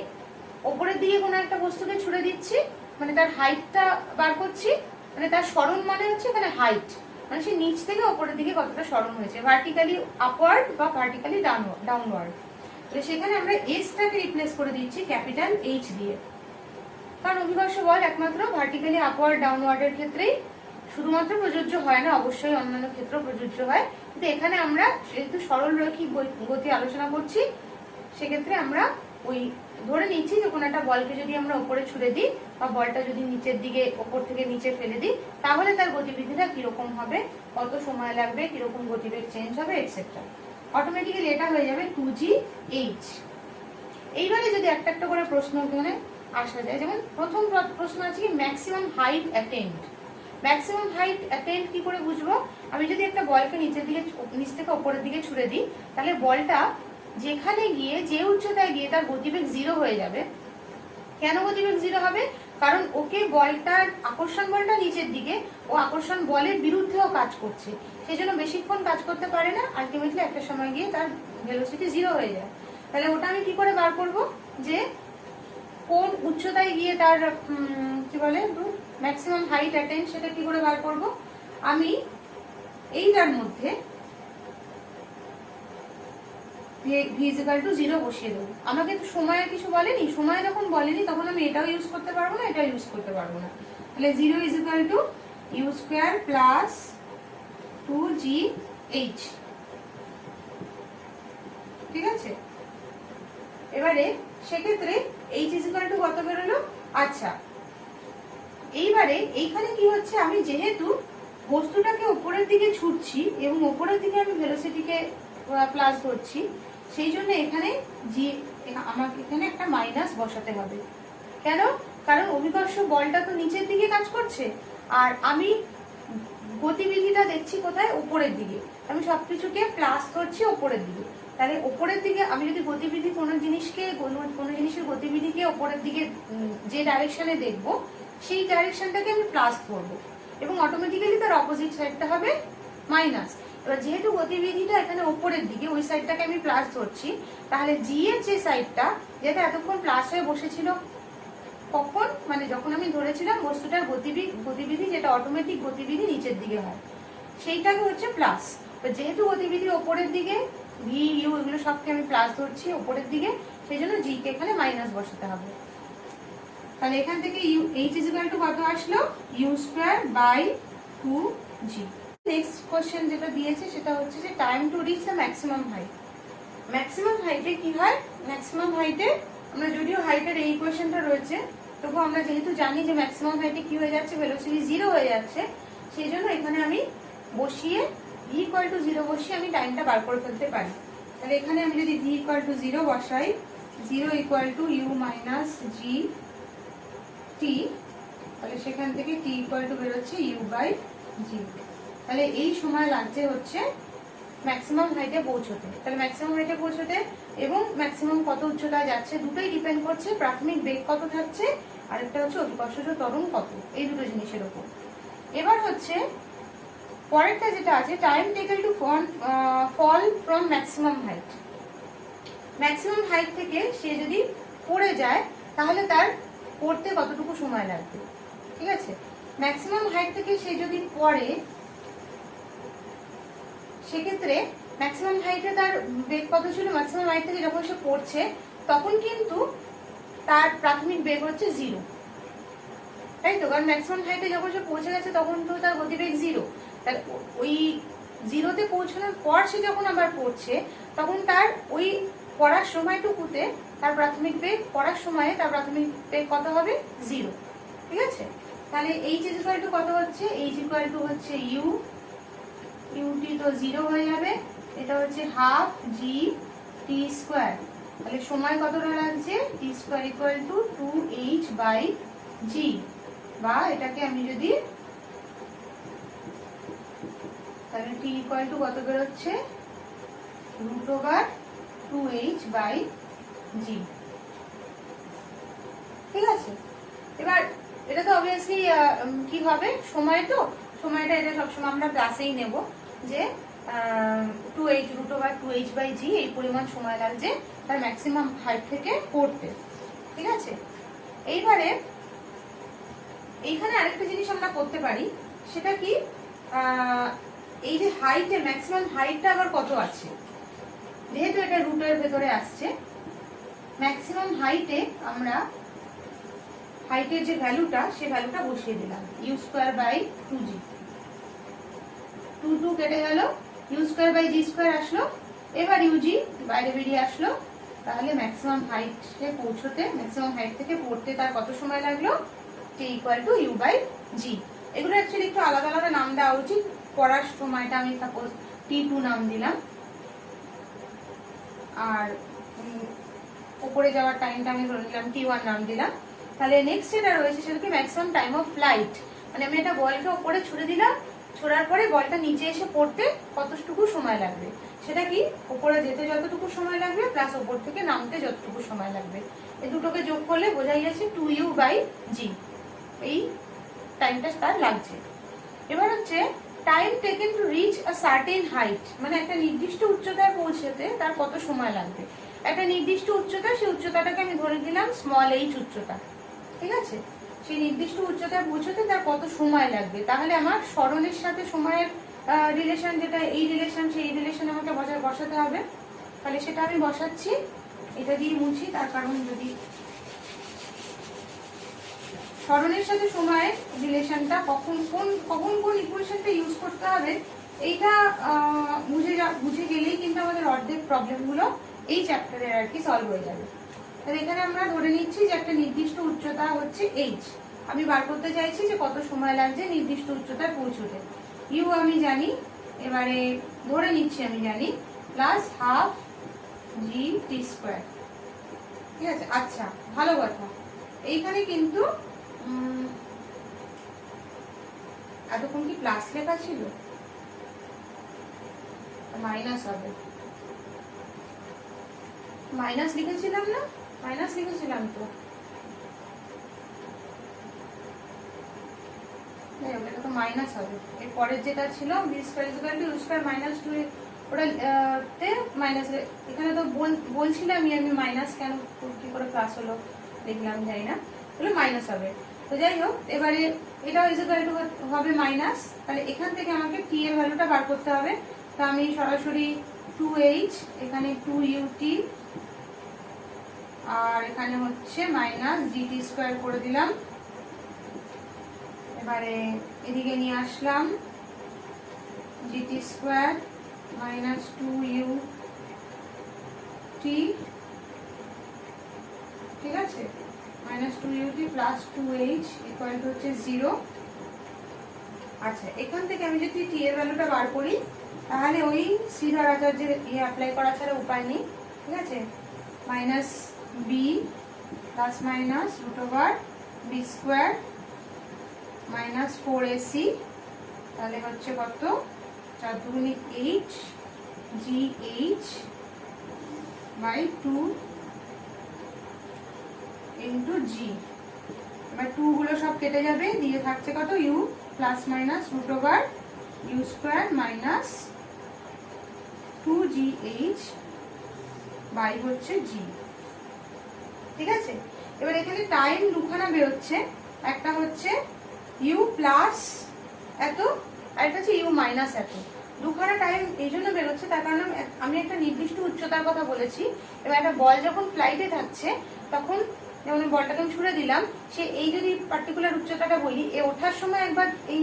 ওপরের দিকে কোনো একটা বস্তুকে ছুড়ে দিচ্ছি, মানে তার হাইটটা বার করছি, মানে তার সরণ মানে হচ্ছে এখানে হাইট, মানে সে নিচ থেকে ওপরের দিকে কতটা সরণ হয়েছে, ভার্টিক্যালি আপওয়ার্ড বা ভার্টিক্যালি ডাউনওয়ার্ড। তো সেখানে আমরা এসটাকে রিপ্লেস করে দিচ্ছি ক্যাপিটাল এইচ দিয়ে, কারণ অভিকর্ষ বল একমাত্র ভার্টিক্যালি আপওয়ার্ড ডাউনওয়ার্ডের ক্ষেত্রেই শুধুমাত্র প্রযোজ্য হয় না, অবশ্যই অন্যান্য ক্ষেত্রেও প্রযোজ্য হয়। কিন্তু এখানে আমরা যেহেতু সরল রৈখিক গতি আলোচনা করছি, সেক্ষেত্রে আমরা ওই ধরে নিচ্ছি যে কোনো একটা বলকে যদি আমরা উপরে ছুড়ে দিই বা বলটা যদি নিচের দিকে ওপর থেকে নিচে ফেলে দিই, তাহলে তার গতিবিধিটা কিরকম হবে, কত সময় লাগবে, কিরকম গতিবেগ চেঞ্জ হবে, এটসেট্রা। অটোমেটিক্যালি এটা হয়ে যাবে 2gh। এইবারে যদি একটা একটা করে প্রশ্ন এখানে আসা যায়, যেমন প্রথম প্রশ্ন আছে কি maximum height attend. Maximum height attend কি করে বুঝবো, আমি যদি একটা বলকে নিচ থেকে উপরের দিকে ছুড়ে দিই, তাহলে বলটা যেখানে গিয়ে যে উচ্চতায় গিয়ে তার গতিবেগ 0 হয়ে যাবে। কেন গতিবেগ 0 হবে, কারণ ওকে বলটার আকর্ষণ বলটা নিচের দিকে, ও আকর্ষণ বলের বিরুদ্ধেও কাজ করছে, সেই জন্য বেশিক্ষণ কাজ করতে পারে না, আলটিমেটলি একটা সময় গিয়ে তার ভেলোসিটি 0 হয়ে যায়। তাহলে ওটা আমি কি করে বার করব, যে কোন উচ্চতায় গিয়ে তার কি বলে ম্যাক্সিমাম হাইট অ্যাটেন্ড, সেটা কি করে বার করব, আমি এইটার মধ্যে v=0 বসিয়ে দেবো। আমাকে তো সময় কিছু বলেনি, সময় যখন বলেনি তখন আমি এটাও ইউজ করতে পারবো না, এটাও ইউজ করতে পারবো না। তাহলে 0 u² প্লাস 2gh, ঠিক আছে। এবারে সেক্ষেত্রে h কত বেরোলো। আচ্ছা, এইবারে এইখানে কি হচ্ছে, আমি যেহেতু বস্তুটাকে উপরের দিকে ছুটছি এবং উপরের দিকে আমি ভেলোসিটিকে প্লাস ধরছি, সেই জন্য এখানে আমাকে এখানে একটা মাইনাস বসাতে হবে। কেন? কারণ অভিকর্ষ বলটা তো নিচের দিকে কাজ করছে, আর আমি গতিবিধিটা দেখছি কোথায়, উপরের দিকে। আমি সবকিছুকে প্লাস ধরছি উপরের দিকে। তাহলে উপরের দিকে আমি যদি গতিবিধি কোনো জিনিসের গতিবিধিকে উপরের দিকে যে ডাইরেকশনে দেখবো, সেই ডাইরেকশনটাকে আমি প্লাস ধরবো এবং অটোমেটিক্যালি তার অপোজিট সাইডটা হবে মাইনাস। এবার যেহেতু গতিবিধিটা এখানে উপরের দিকে, ওই সাইডটাকে আমি প্লাস ধরছি, তাহলে জি এর যে সাইডটা, যেটা এতক্ষণ প্লাস হয়ে বসেছিল কখন, মানে যখন আমি ধরেছিলাম বস্তুটার গতিবিধি যেটা অটোমেটিক গতিবিধি নিচের দিকে হয়, সেইটাকে হচ্ছে প্লাস। যেহেতু গতিবিধি ওপরের দিকে, ভি ইউ এগুলো সবকে আমি প্লাস ধরছি ওপরের দিকে, সেই জন্য জি কে এখানে মাইনাস বসাতে হবে। তাহলে এখান থেকে h কত আসলো, u²/2g। নেক্সট কোশ্চেন যেটা দিয়েছে সেটা হচ্ছে যে time to reach the maximum height. Maximum হাইটে কি হয়, ম্যাক্সিমাম হাইটে আমরা যদিও হাইটের এই কোশ্চেনটা রয়েছে, তবু আমরা যেহেতু জানি যে ম্যাক্সিমাম হাইটে কি হয়ে যাচ্ছে, ভেলোসিটি 0 হয়ে যাচ্ছে, সেই জন্য এখানে আমি বসিয়ে v=0 বসিয়ে আমি টাইমটা বার করে ফেলতে পারি। তাহলে এখানে আমি যদি v=0 বসাই, 0 = u - g t, তাহলে সেখান থেকে t বেরোচ্ছে u/g। তাহলে এই সময় লাগছে হচ্ছে ম্যাক্সিমাম হাইটে পৌঁছতে। তাহলে ম্যাক্সিমাম হাইটে পৌঁছতে এবং ম্যাক্সিমাম কত উচ্চতায় যাচ্ছে দুটোই ডিপেন্ড করছে প্রাথমিক বেগ কত থাকছে, আর একটা হচ্ছে অভিকর্ষজ ত্বরণ কত, এই দুটো জিনিসের উপর। এবার হচ্ছে পরেরটা যেটা আছে, time taken to fall from maximum height. Maximum height থেকে সে যদি পড়ে যায় তাহলে তার পড়তে কতটুকু সময় লাগবে, ঠিক আছে। ম্যাক্সিমাম হাইট থেকে সে যদি পড়ে, সেক্ষেত্রে ম্যাক্সিমাম হাইটে তার বেগ কত ছিল, ম্যাক্সিমাম হাইট থেকে যখন সে পড়ছে তখন কিন্তু তার প্রাথমিক বেগ হচ্ছে 0, তাই তো। কারণ ম্যাক্সিমাম হাইটে যখন সে পৌঁছে গেছে তখন তো তার গতিবেগ 0। তাহলে ওই 0-তে পৌঁছানোর পর সে যখন আবার পড়ছে, তখন তার ওই পড়ার সময়টুকুতে তার প্রাথমিক বেগ, পড়ার সময়ে তার প্রাথমিক বেগ কত হবে, 0, ঠিক আছে। তাহলে h= কত হচ্ছে, h= হচ্ছে u, ut তো 0 হয়ে যাবে, এটা হচ্ছে ½ g t²। তাহলে সময় কতটা লাগছে, t² = 2h/g, বা এটাকে আমি যদি, তাহলে t = কত বেরোচ্ছে, √2h/g, ঠিক আছে। এবার এটা তো অবভিয়াসলি কি হবে, সময় তো, সময়টা এটা সবসময় আমরা প্লাসেই নেব, যে 2h/2h/g এই পরিমাণ সময় লাগছে তার ম্যাক্সিমাম হাইট থেকে পড়তে, ঠিক আছে। এইবারে এইখানে আরেকটা জিনিস আমরা করতে পারি, সেটা কি, এই যে হাইটে ম্যাক্সিমাম হাইটটা আবার কত আছে, যেহেতু এটা রুটের ভেতরে আসছে, ম্যাক্সিমাম হাইটে আমরা হাইটের যে ভ্যালুটা, সেই ভ্যালুটা বসিয়ে দিলাম, u²/2g। 2 কেটে গেল, u²/g² আসলো, এবার ug বাইরে বেরিয়ে আসলো। তাহলে ম্যাক্সিমাম হাইটে পৌঁছতে, ম্যাক্সিমাম হাইট থেকে পড়তে তার কত সময় লাগলো, t = u/g। এগুলো অ্যাকচুয়ালি একটু আলাদা আলাদা নাম দেওয়া উচিত। পড়ার সময়টা আমি সাপোজ t2 নাম দিলাম, আর উপরে যাওয়ার টাইমটা আমি ধরে নিলাম t1 নাম দিলাম। তাহলে নেক্সট যেটা রয়েছে সেটা কি, ম্যাক্সিমাম টাইম অফ ফ্লাইট, মানে আমি একটা বলকে উপরে ছুড়ে দিলাম, ছোড়ার পরে বলটা নিচে এসে পড়তে কতটুকু সময় লাগবে, সেটা কি, উপরে যেতে যতটুকু সময় লাগবে প্লাস উপর থেকে নামতে যতটুকু সময় লাগবে, এই দুটোকে যোগ করলে বোঝাই যাচ্ছে 2u/g। এই টাইমটা তার লাগছে। এবার হচ্ছে time taken to reach a certain height, মানে একটা নির্দিষ্ট উচ্চতায় পৌঁছতে তার কত সময় লাগবে। একটা নির্দিষ্ট উচ্চতা, সেই উচ্চতাটাকে আমি ধরে দিলাম স্মল এইচ উচ্চতা, ঠিক আছে। সেই নির্দিষ্ট উচ্চতায় পৌঁছতে তার কত সময় লাগবে, তাহলে আমার স্মরণের সাথে সময়ের রিলেশন, যেটা এই রিলেশন, সেই রিলেশন আমাকে বসাতে হবে। তাহলে সেটা আমি বসাচ্ছি, এটা দিয়ে মুছি, তার কারণ যদি স্মরণের সাথে সময়ের রিলেশনটা কখন কোন ইকুয়েশনটা ইউজ করতে হবে, এইটা বুঝে গেলেই কিন্তু আমাদের অর্ধেক প্রবলেমগুলো এই চ্যাপ্টারের আর কি সলভ হয়ে যাবে। তাহলে এখানে আমরা ধরে নিচ্ছি যে একটা নির্দিষ্ট উচ্চতা হচ্ছে এইচ, আমি বার করতে চাইছি যে কত সময় লাগছে নির্দিষ্ট উচ্চতায় পৌঁছতে। ইউ আমি জানি, এবারে ধরে নিচ্ছি আমি জানি, প্লাস হাফ জি টি স্কোয়ার, ঠিক আছে। আচ্ছা, ভালো কথা, এইখানে কিন্তু এতক্ষণ কি প্লাস লেখা ছিল, মাইনাস হবে, মাইনাস লিখেছিলাম না, মাইনাস লিখেছিলাম তো, এটা তো মাইনাস হবে। এর পরের যেটা ছিল b square equal to u square minus 2, ওটা তে মাইনাস, এখানে তো বলছিলামই আমি মাইনাস কেন কি করে প্লাস হলো দেখলাম, যাই না, তাহলে মাইনাস হবে। তো যাই হোক, এবারে এটাও ইকুয়াল টু হবে মাইনাস, তাহলে এখান থেকে আমাকে টি এর ভ্যালুটা বার করতে হবে। তো আমি সরাসরি 2h, এখানে 2ut, আর এখানে হচ্ছে মাইনাস জিটি স্কোয়ার করে দিলাম। এবারে এদিকে নিয়ে আসলাম, জিটি স্কোয়ার মাইনাস 2ut, ঠিক আছে, minus 2ut plus 2h equal to হচ্ছে 0। আচ্ছা, এখান থেকে আমি যদি টি এর ভ্যালুটা বার করি, তাহলে ওই শ্রীধর আচার্যের অ্যাপ্লাই করা ছাড়া উপায় নেই, ঠিক আছে। Minus b plus minus root over b square minus 4ac, তাহলে হচ্ছে কত, 4 দুগুণে 8 gh বাই 2 ইন্টু জি। এবার 2 গুলো সব কেটে যাবে, দিয়ে থাকছে কত, u plus minus root over u square minus 2gh by হচ্ছে জি, ঠিক আছে। এবার এখানে টাইম দুখানা বেরোচ্ছে, একটা হচ্ছে ইউ প্লাস এত, আর একটা হচ্ছে ইউ মাইনাস এত। দুখানা টাইম এই জন্য বেরোচ্ছে, তার কারণ আমি একটা নির্দিষ্ট উচ্চতার কথা বলেছি। এবার একটা বল যখন ফ্লাইটে থাকছে, তখন যেমন বলটাকে আমি ছুড়ে দিলাম, সে এই যদি পার্টিকুলার উচ্চতাটা বলি, এ ওঠার সময় একবার এই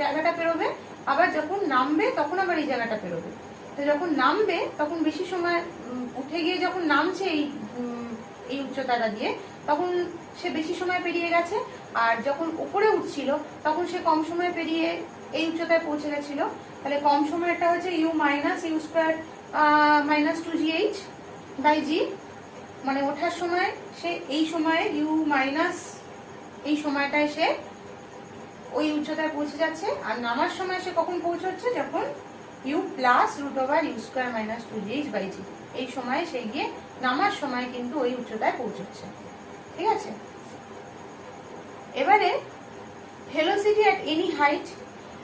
জায়গাটা পেরোবে, আবার যখন নামবে তখন আবার এই জায়গাটা পেরোবে। তো যখন নামবে তখন বেশি সময়, উঠে গিয়ে যখন নামছে এই উচ্চতাটা দিয়ে, তখন সে বেশি সময় পেরিয়ে গেছে, আর যখন উপরে উঠছিল তখন সে কম সময় পেরিয়ে এই উচ্চতায় পৌঁছে গেছিল। তাহলে কম সময়টা হচ্ছে u minus u square minus 2gh by g, মানে ওঠার সময় সে এই সময়ে ইউ মাইনাস এই সময়টায় সে ওই উচ্চতায় পৌঁছে যাচ্ছে, আর নামার সময় সে কখন পৌঁছচ্ছে, যখন u plus root over u square minus 2gh by g, এই সময়ে সে গিয়ে নামার সময় কিন্তু ওই উচ্চতায় পৌঁছচ্ছে, ঠিক আছে। এবারে ভেলোসিটি অ্যাট এনি হাইট,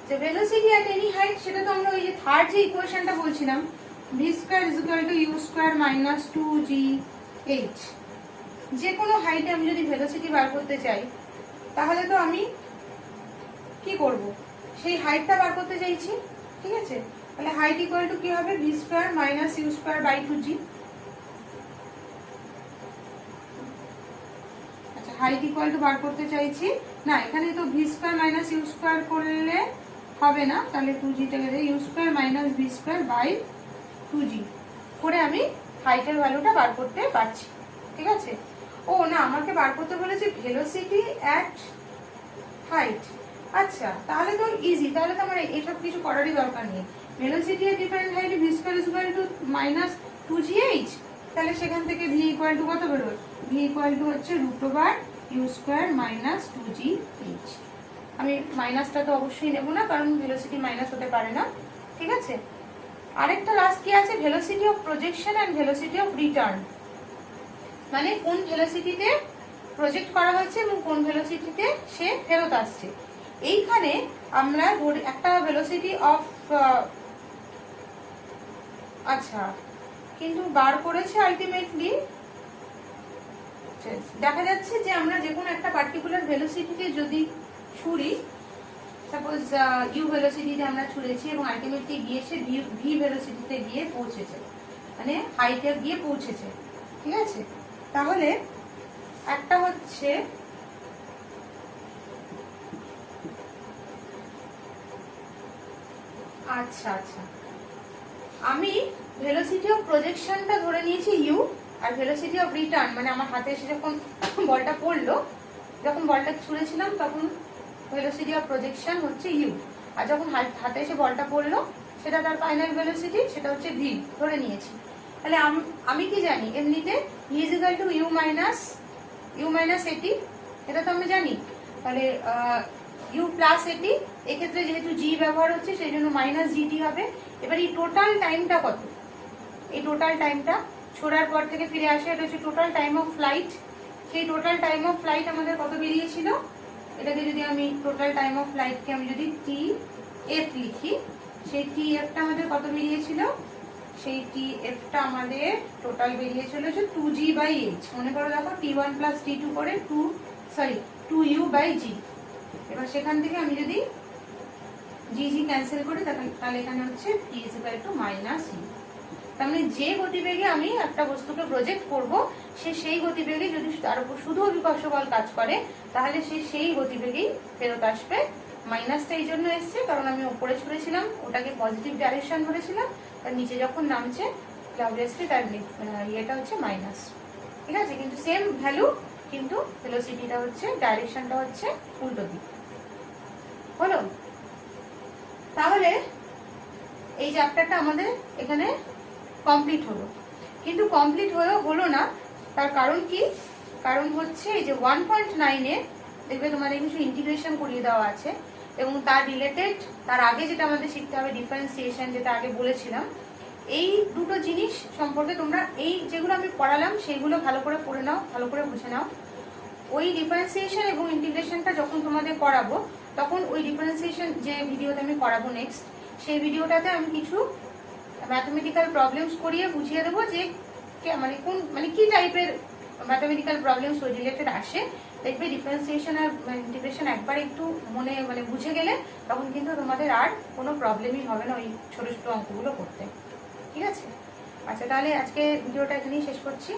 যে ভেলোসিটি অ্যাট এনি হাইট, সেটা তো আমরা ওই যে থার্ড যে ইকুয়েশনটা বলছিলাম, v square is equal to u square minus 2gh। যে কোনো হাইটে আমি যদি ভেলোসিটি বার করতে চাই, তাহলে তো আমি কি করব, সেই হাইটটা বার করতে চাইছি, ঠিক আছে। তাহলে হাইট ইকুয়াল টু কি হবে, v square minus u square by 2g। আচ্ছা, হাইট ইকুয়াল টু বার করতে চাইছি না, এখানে তো v square minus u square করলে হবে না, তাহলে 2g থেকে u square minus v square by 2g করে আমি হাইটের ভ্যালুটা বার করতে পারছি, ঠিক আছে। ও না, আমাকে বার করতে বলেছে ভেলোসিটি অ্যাট হাইট। আচ্ছা, তাহলে তো ইজি, তাহলে তো আমার এসব কিছু করারই দরকার নেই। Velocity at different height v square is equal to minus 2gh, তাহলে সেখান থেকে ভি ইকুয়াল টু কত বেরোয়, ভি ইকুয়াল টু হচ্ছে root over u square minus 2gh। আমি মাইনাসটা তো অবশ্যই নেব না, কারণ ভেলোসিটি মাইনাস হতে পারে না, ঠিক আছে। আরেকটা লাস্ট কি আছে, velocity of projection and velocity of return, মানে কোন ভেলোসিটিতে প্রজেক্ট করা হয়েছে এবং কোন ভেলোসিটিতে সে ফেরত আসছে। এইখানে আমরা একটা ভেলোসিটি অফ আচ্ছা কিন্তু বার করেছে আলটিমেটলি দেখা যাচ্ছে যে আমরা যে কোনো একটা পার্টিকুলার ভেলোসিটিতে যদি ছুড়ি, সাপোজ ইউ ভেলোসিটিতে আমরা ছুড়েছি এবং আলটিমেটলি গিয়েছে ভি ভেলোসিটিতে গিয়ে পৌঁছেছে, মানে হাইটে গিয়ে পৌঁছেছে, ঠিক আছে। তাহলে একটা হচ্ছে আচ্ছা আচ্ছা আমি ভেলোসিটি অফ প্রজেকশনটা ধরে নিয়েছি ইউ, আর ভেলোসিটি অফ রিটার্ন মানে আমার হাতে এসে যখন বলটা পড়লো, যখন বলটা ছুঁড়েছিলাম তখন ভেলোসিটি অফ প্রজেকশন হচ্ছে ইউ, আর যখন হাতে এসে বলটা পড়লো সেটা তার ফাইনাল ভেলোসিটি, সেটা হচ্ছে ভি ধরে নিয়েছি। তাহলে আমি কি জানি এমনিতে v is equal to u minus a t, এটা তো আমি জানি। তাহলে ইউ প্লাস এটি, এক্ষেত্রে যেহেতু জি ব্যবহার হচ্ছে সেই জন্য মাইনাস জিটি হবে। এবার এই টোটাল টাইমটা কত, এই টোটাল টাইমটা ছোড়ার পর থেকে ফিরে আসে, এটা হচ্ছে টোটাল টাইম অফ ফ্লাইট। সেই টোটাল টাইম অফ ফ্লাইট আমাদের কত বেরিয়েছিল, এটাকে যদি আমি টোটাল টাইম অফ ফ্লাইটকে আমি যদি টি এফ লিখি, সেই টি এফটা আমাদের কত বেরিয়েছিল, সেই টি এফটা আমাদের টোটাল বেরিয়েছিল হচ্ছে 2g/h। মনে করো দেখো t1 প্লাস t2 করে 2u/g। এবার সেখান থেকে আমি যদি জি জি ক্যান্সেল করি তাহলে এখানে হচ্ছে p = -u। তার মানে যে গতিবেগে আমি একটা বস্তুকে প্রজেক্ট করব, সেই গতিবেগে যদি তার উপর শুধু অভিকর্ষ বল কাজ করে তাহলে সেই গতিবেগেই ফেরত আসবে। মাইনাসটা এই জন্য এসছে কারণ আমি উপরে ছুঁড়েছিলাম, ওটাকে পজিটিভ ডাইরেকশন ধরেছিলাম, তার নিচে যখন নামছে অবভিয়াসলি তার ইয়েটা হচ্ছে মাইনাস, ঠিক আছে। কিন্তু সেম ভ্যালু, কিন্তু ভেলোসিটিটা হচ্ছে, ডাইরেকশনটা হচ্ছে উল্টো দিক। হলো? তাহলে এই চ্যাপ্টারটা আমাদের এখানে কমপ্লিট হলো, কিন্তু কমপ্লিট হলো না, তার কারণ কি? কারণ হচ্ছে এই যে 1.9 দেখবে তোমাদের কিছু ইন্টিগ্রেশন করিয়ে দেওয়া আছে এবং তার রিলেটেড তার আগে যেটা আমাদের শিখতে হবে ডিফারেন্সিয়েশন, যেটা আগে বলেছিলাম। এই দুটো জিনিস সম্পর্কে তোমরা এই যেগুলো আমি পড়ালাম সেইগুলো ভালো করে পড়ে নাও, ভালো করে বুঝে নাও। ওই ডিফারেন্সিয়েশন এবং ইন্টিগ্রেশনটা যখন তোমাদের করাবো তখন ওই ডিফারেন্সিয়েশন যে ভিডিওতে আমি করাবো নেক্সট, সেই ভিডিওটাতে আমি কিছু ম্যাথমেটিক্যাল প্রবলেমস করিয়ে বুঝিয়ে দেবো যে মানে কি টাইপের ম্যাথমেটিক্যাল প্রবলেমস ওই রিলেটেড আসে। দেখবে ডিফারেন্সিয়েশন আর ইন্টিগ্রেশন একবার একটু মনে বুঝে গেলে তখন কিন্তু তোমাদের আর কোনো প্রবলেমই হবে না ওই ছোট ছোট অঙ্কগুলো করতে, ঠিক আছে। আচ্ছা তাহলে আজকে ভিডিওটা এখানেই শেষ করছি।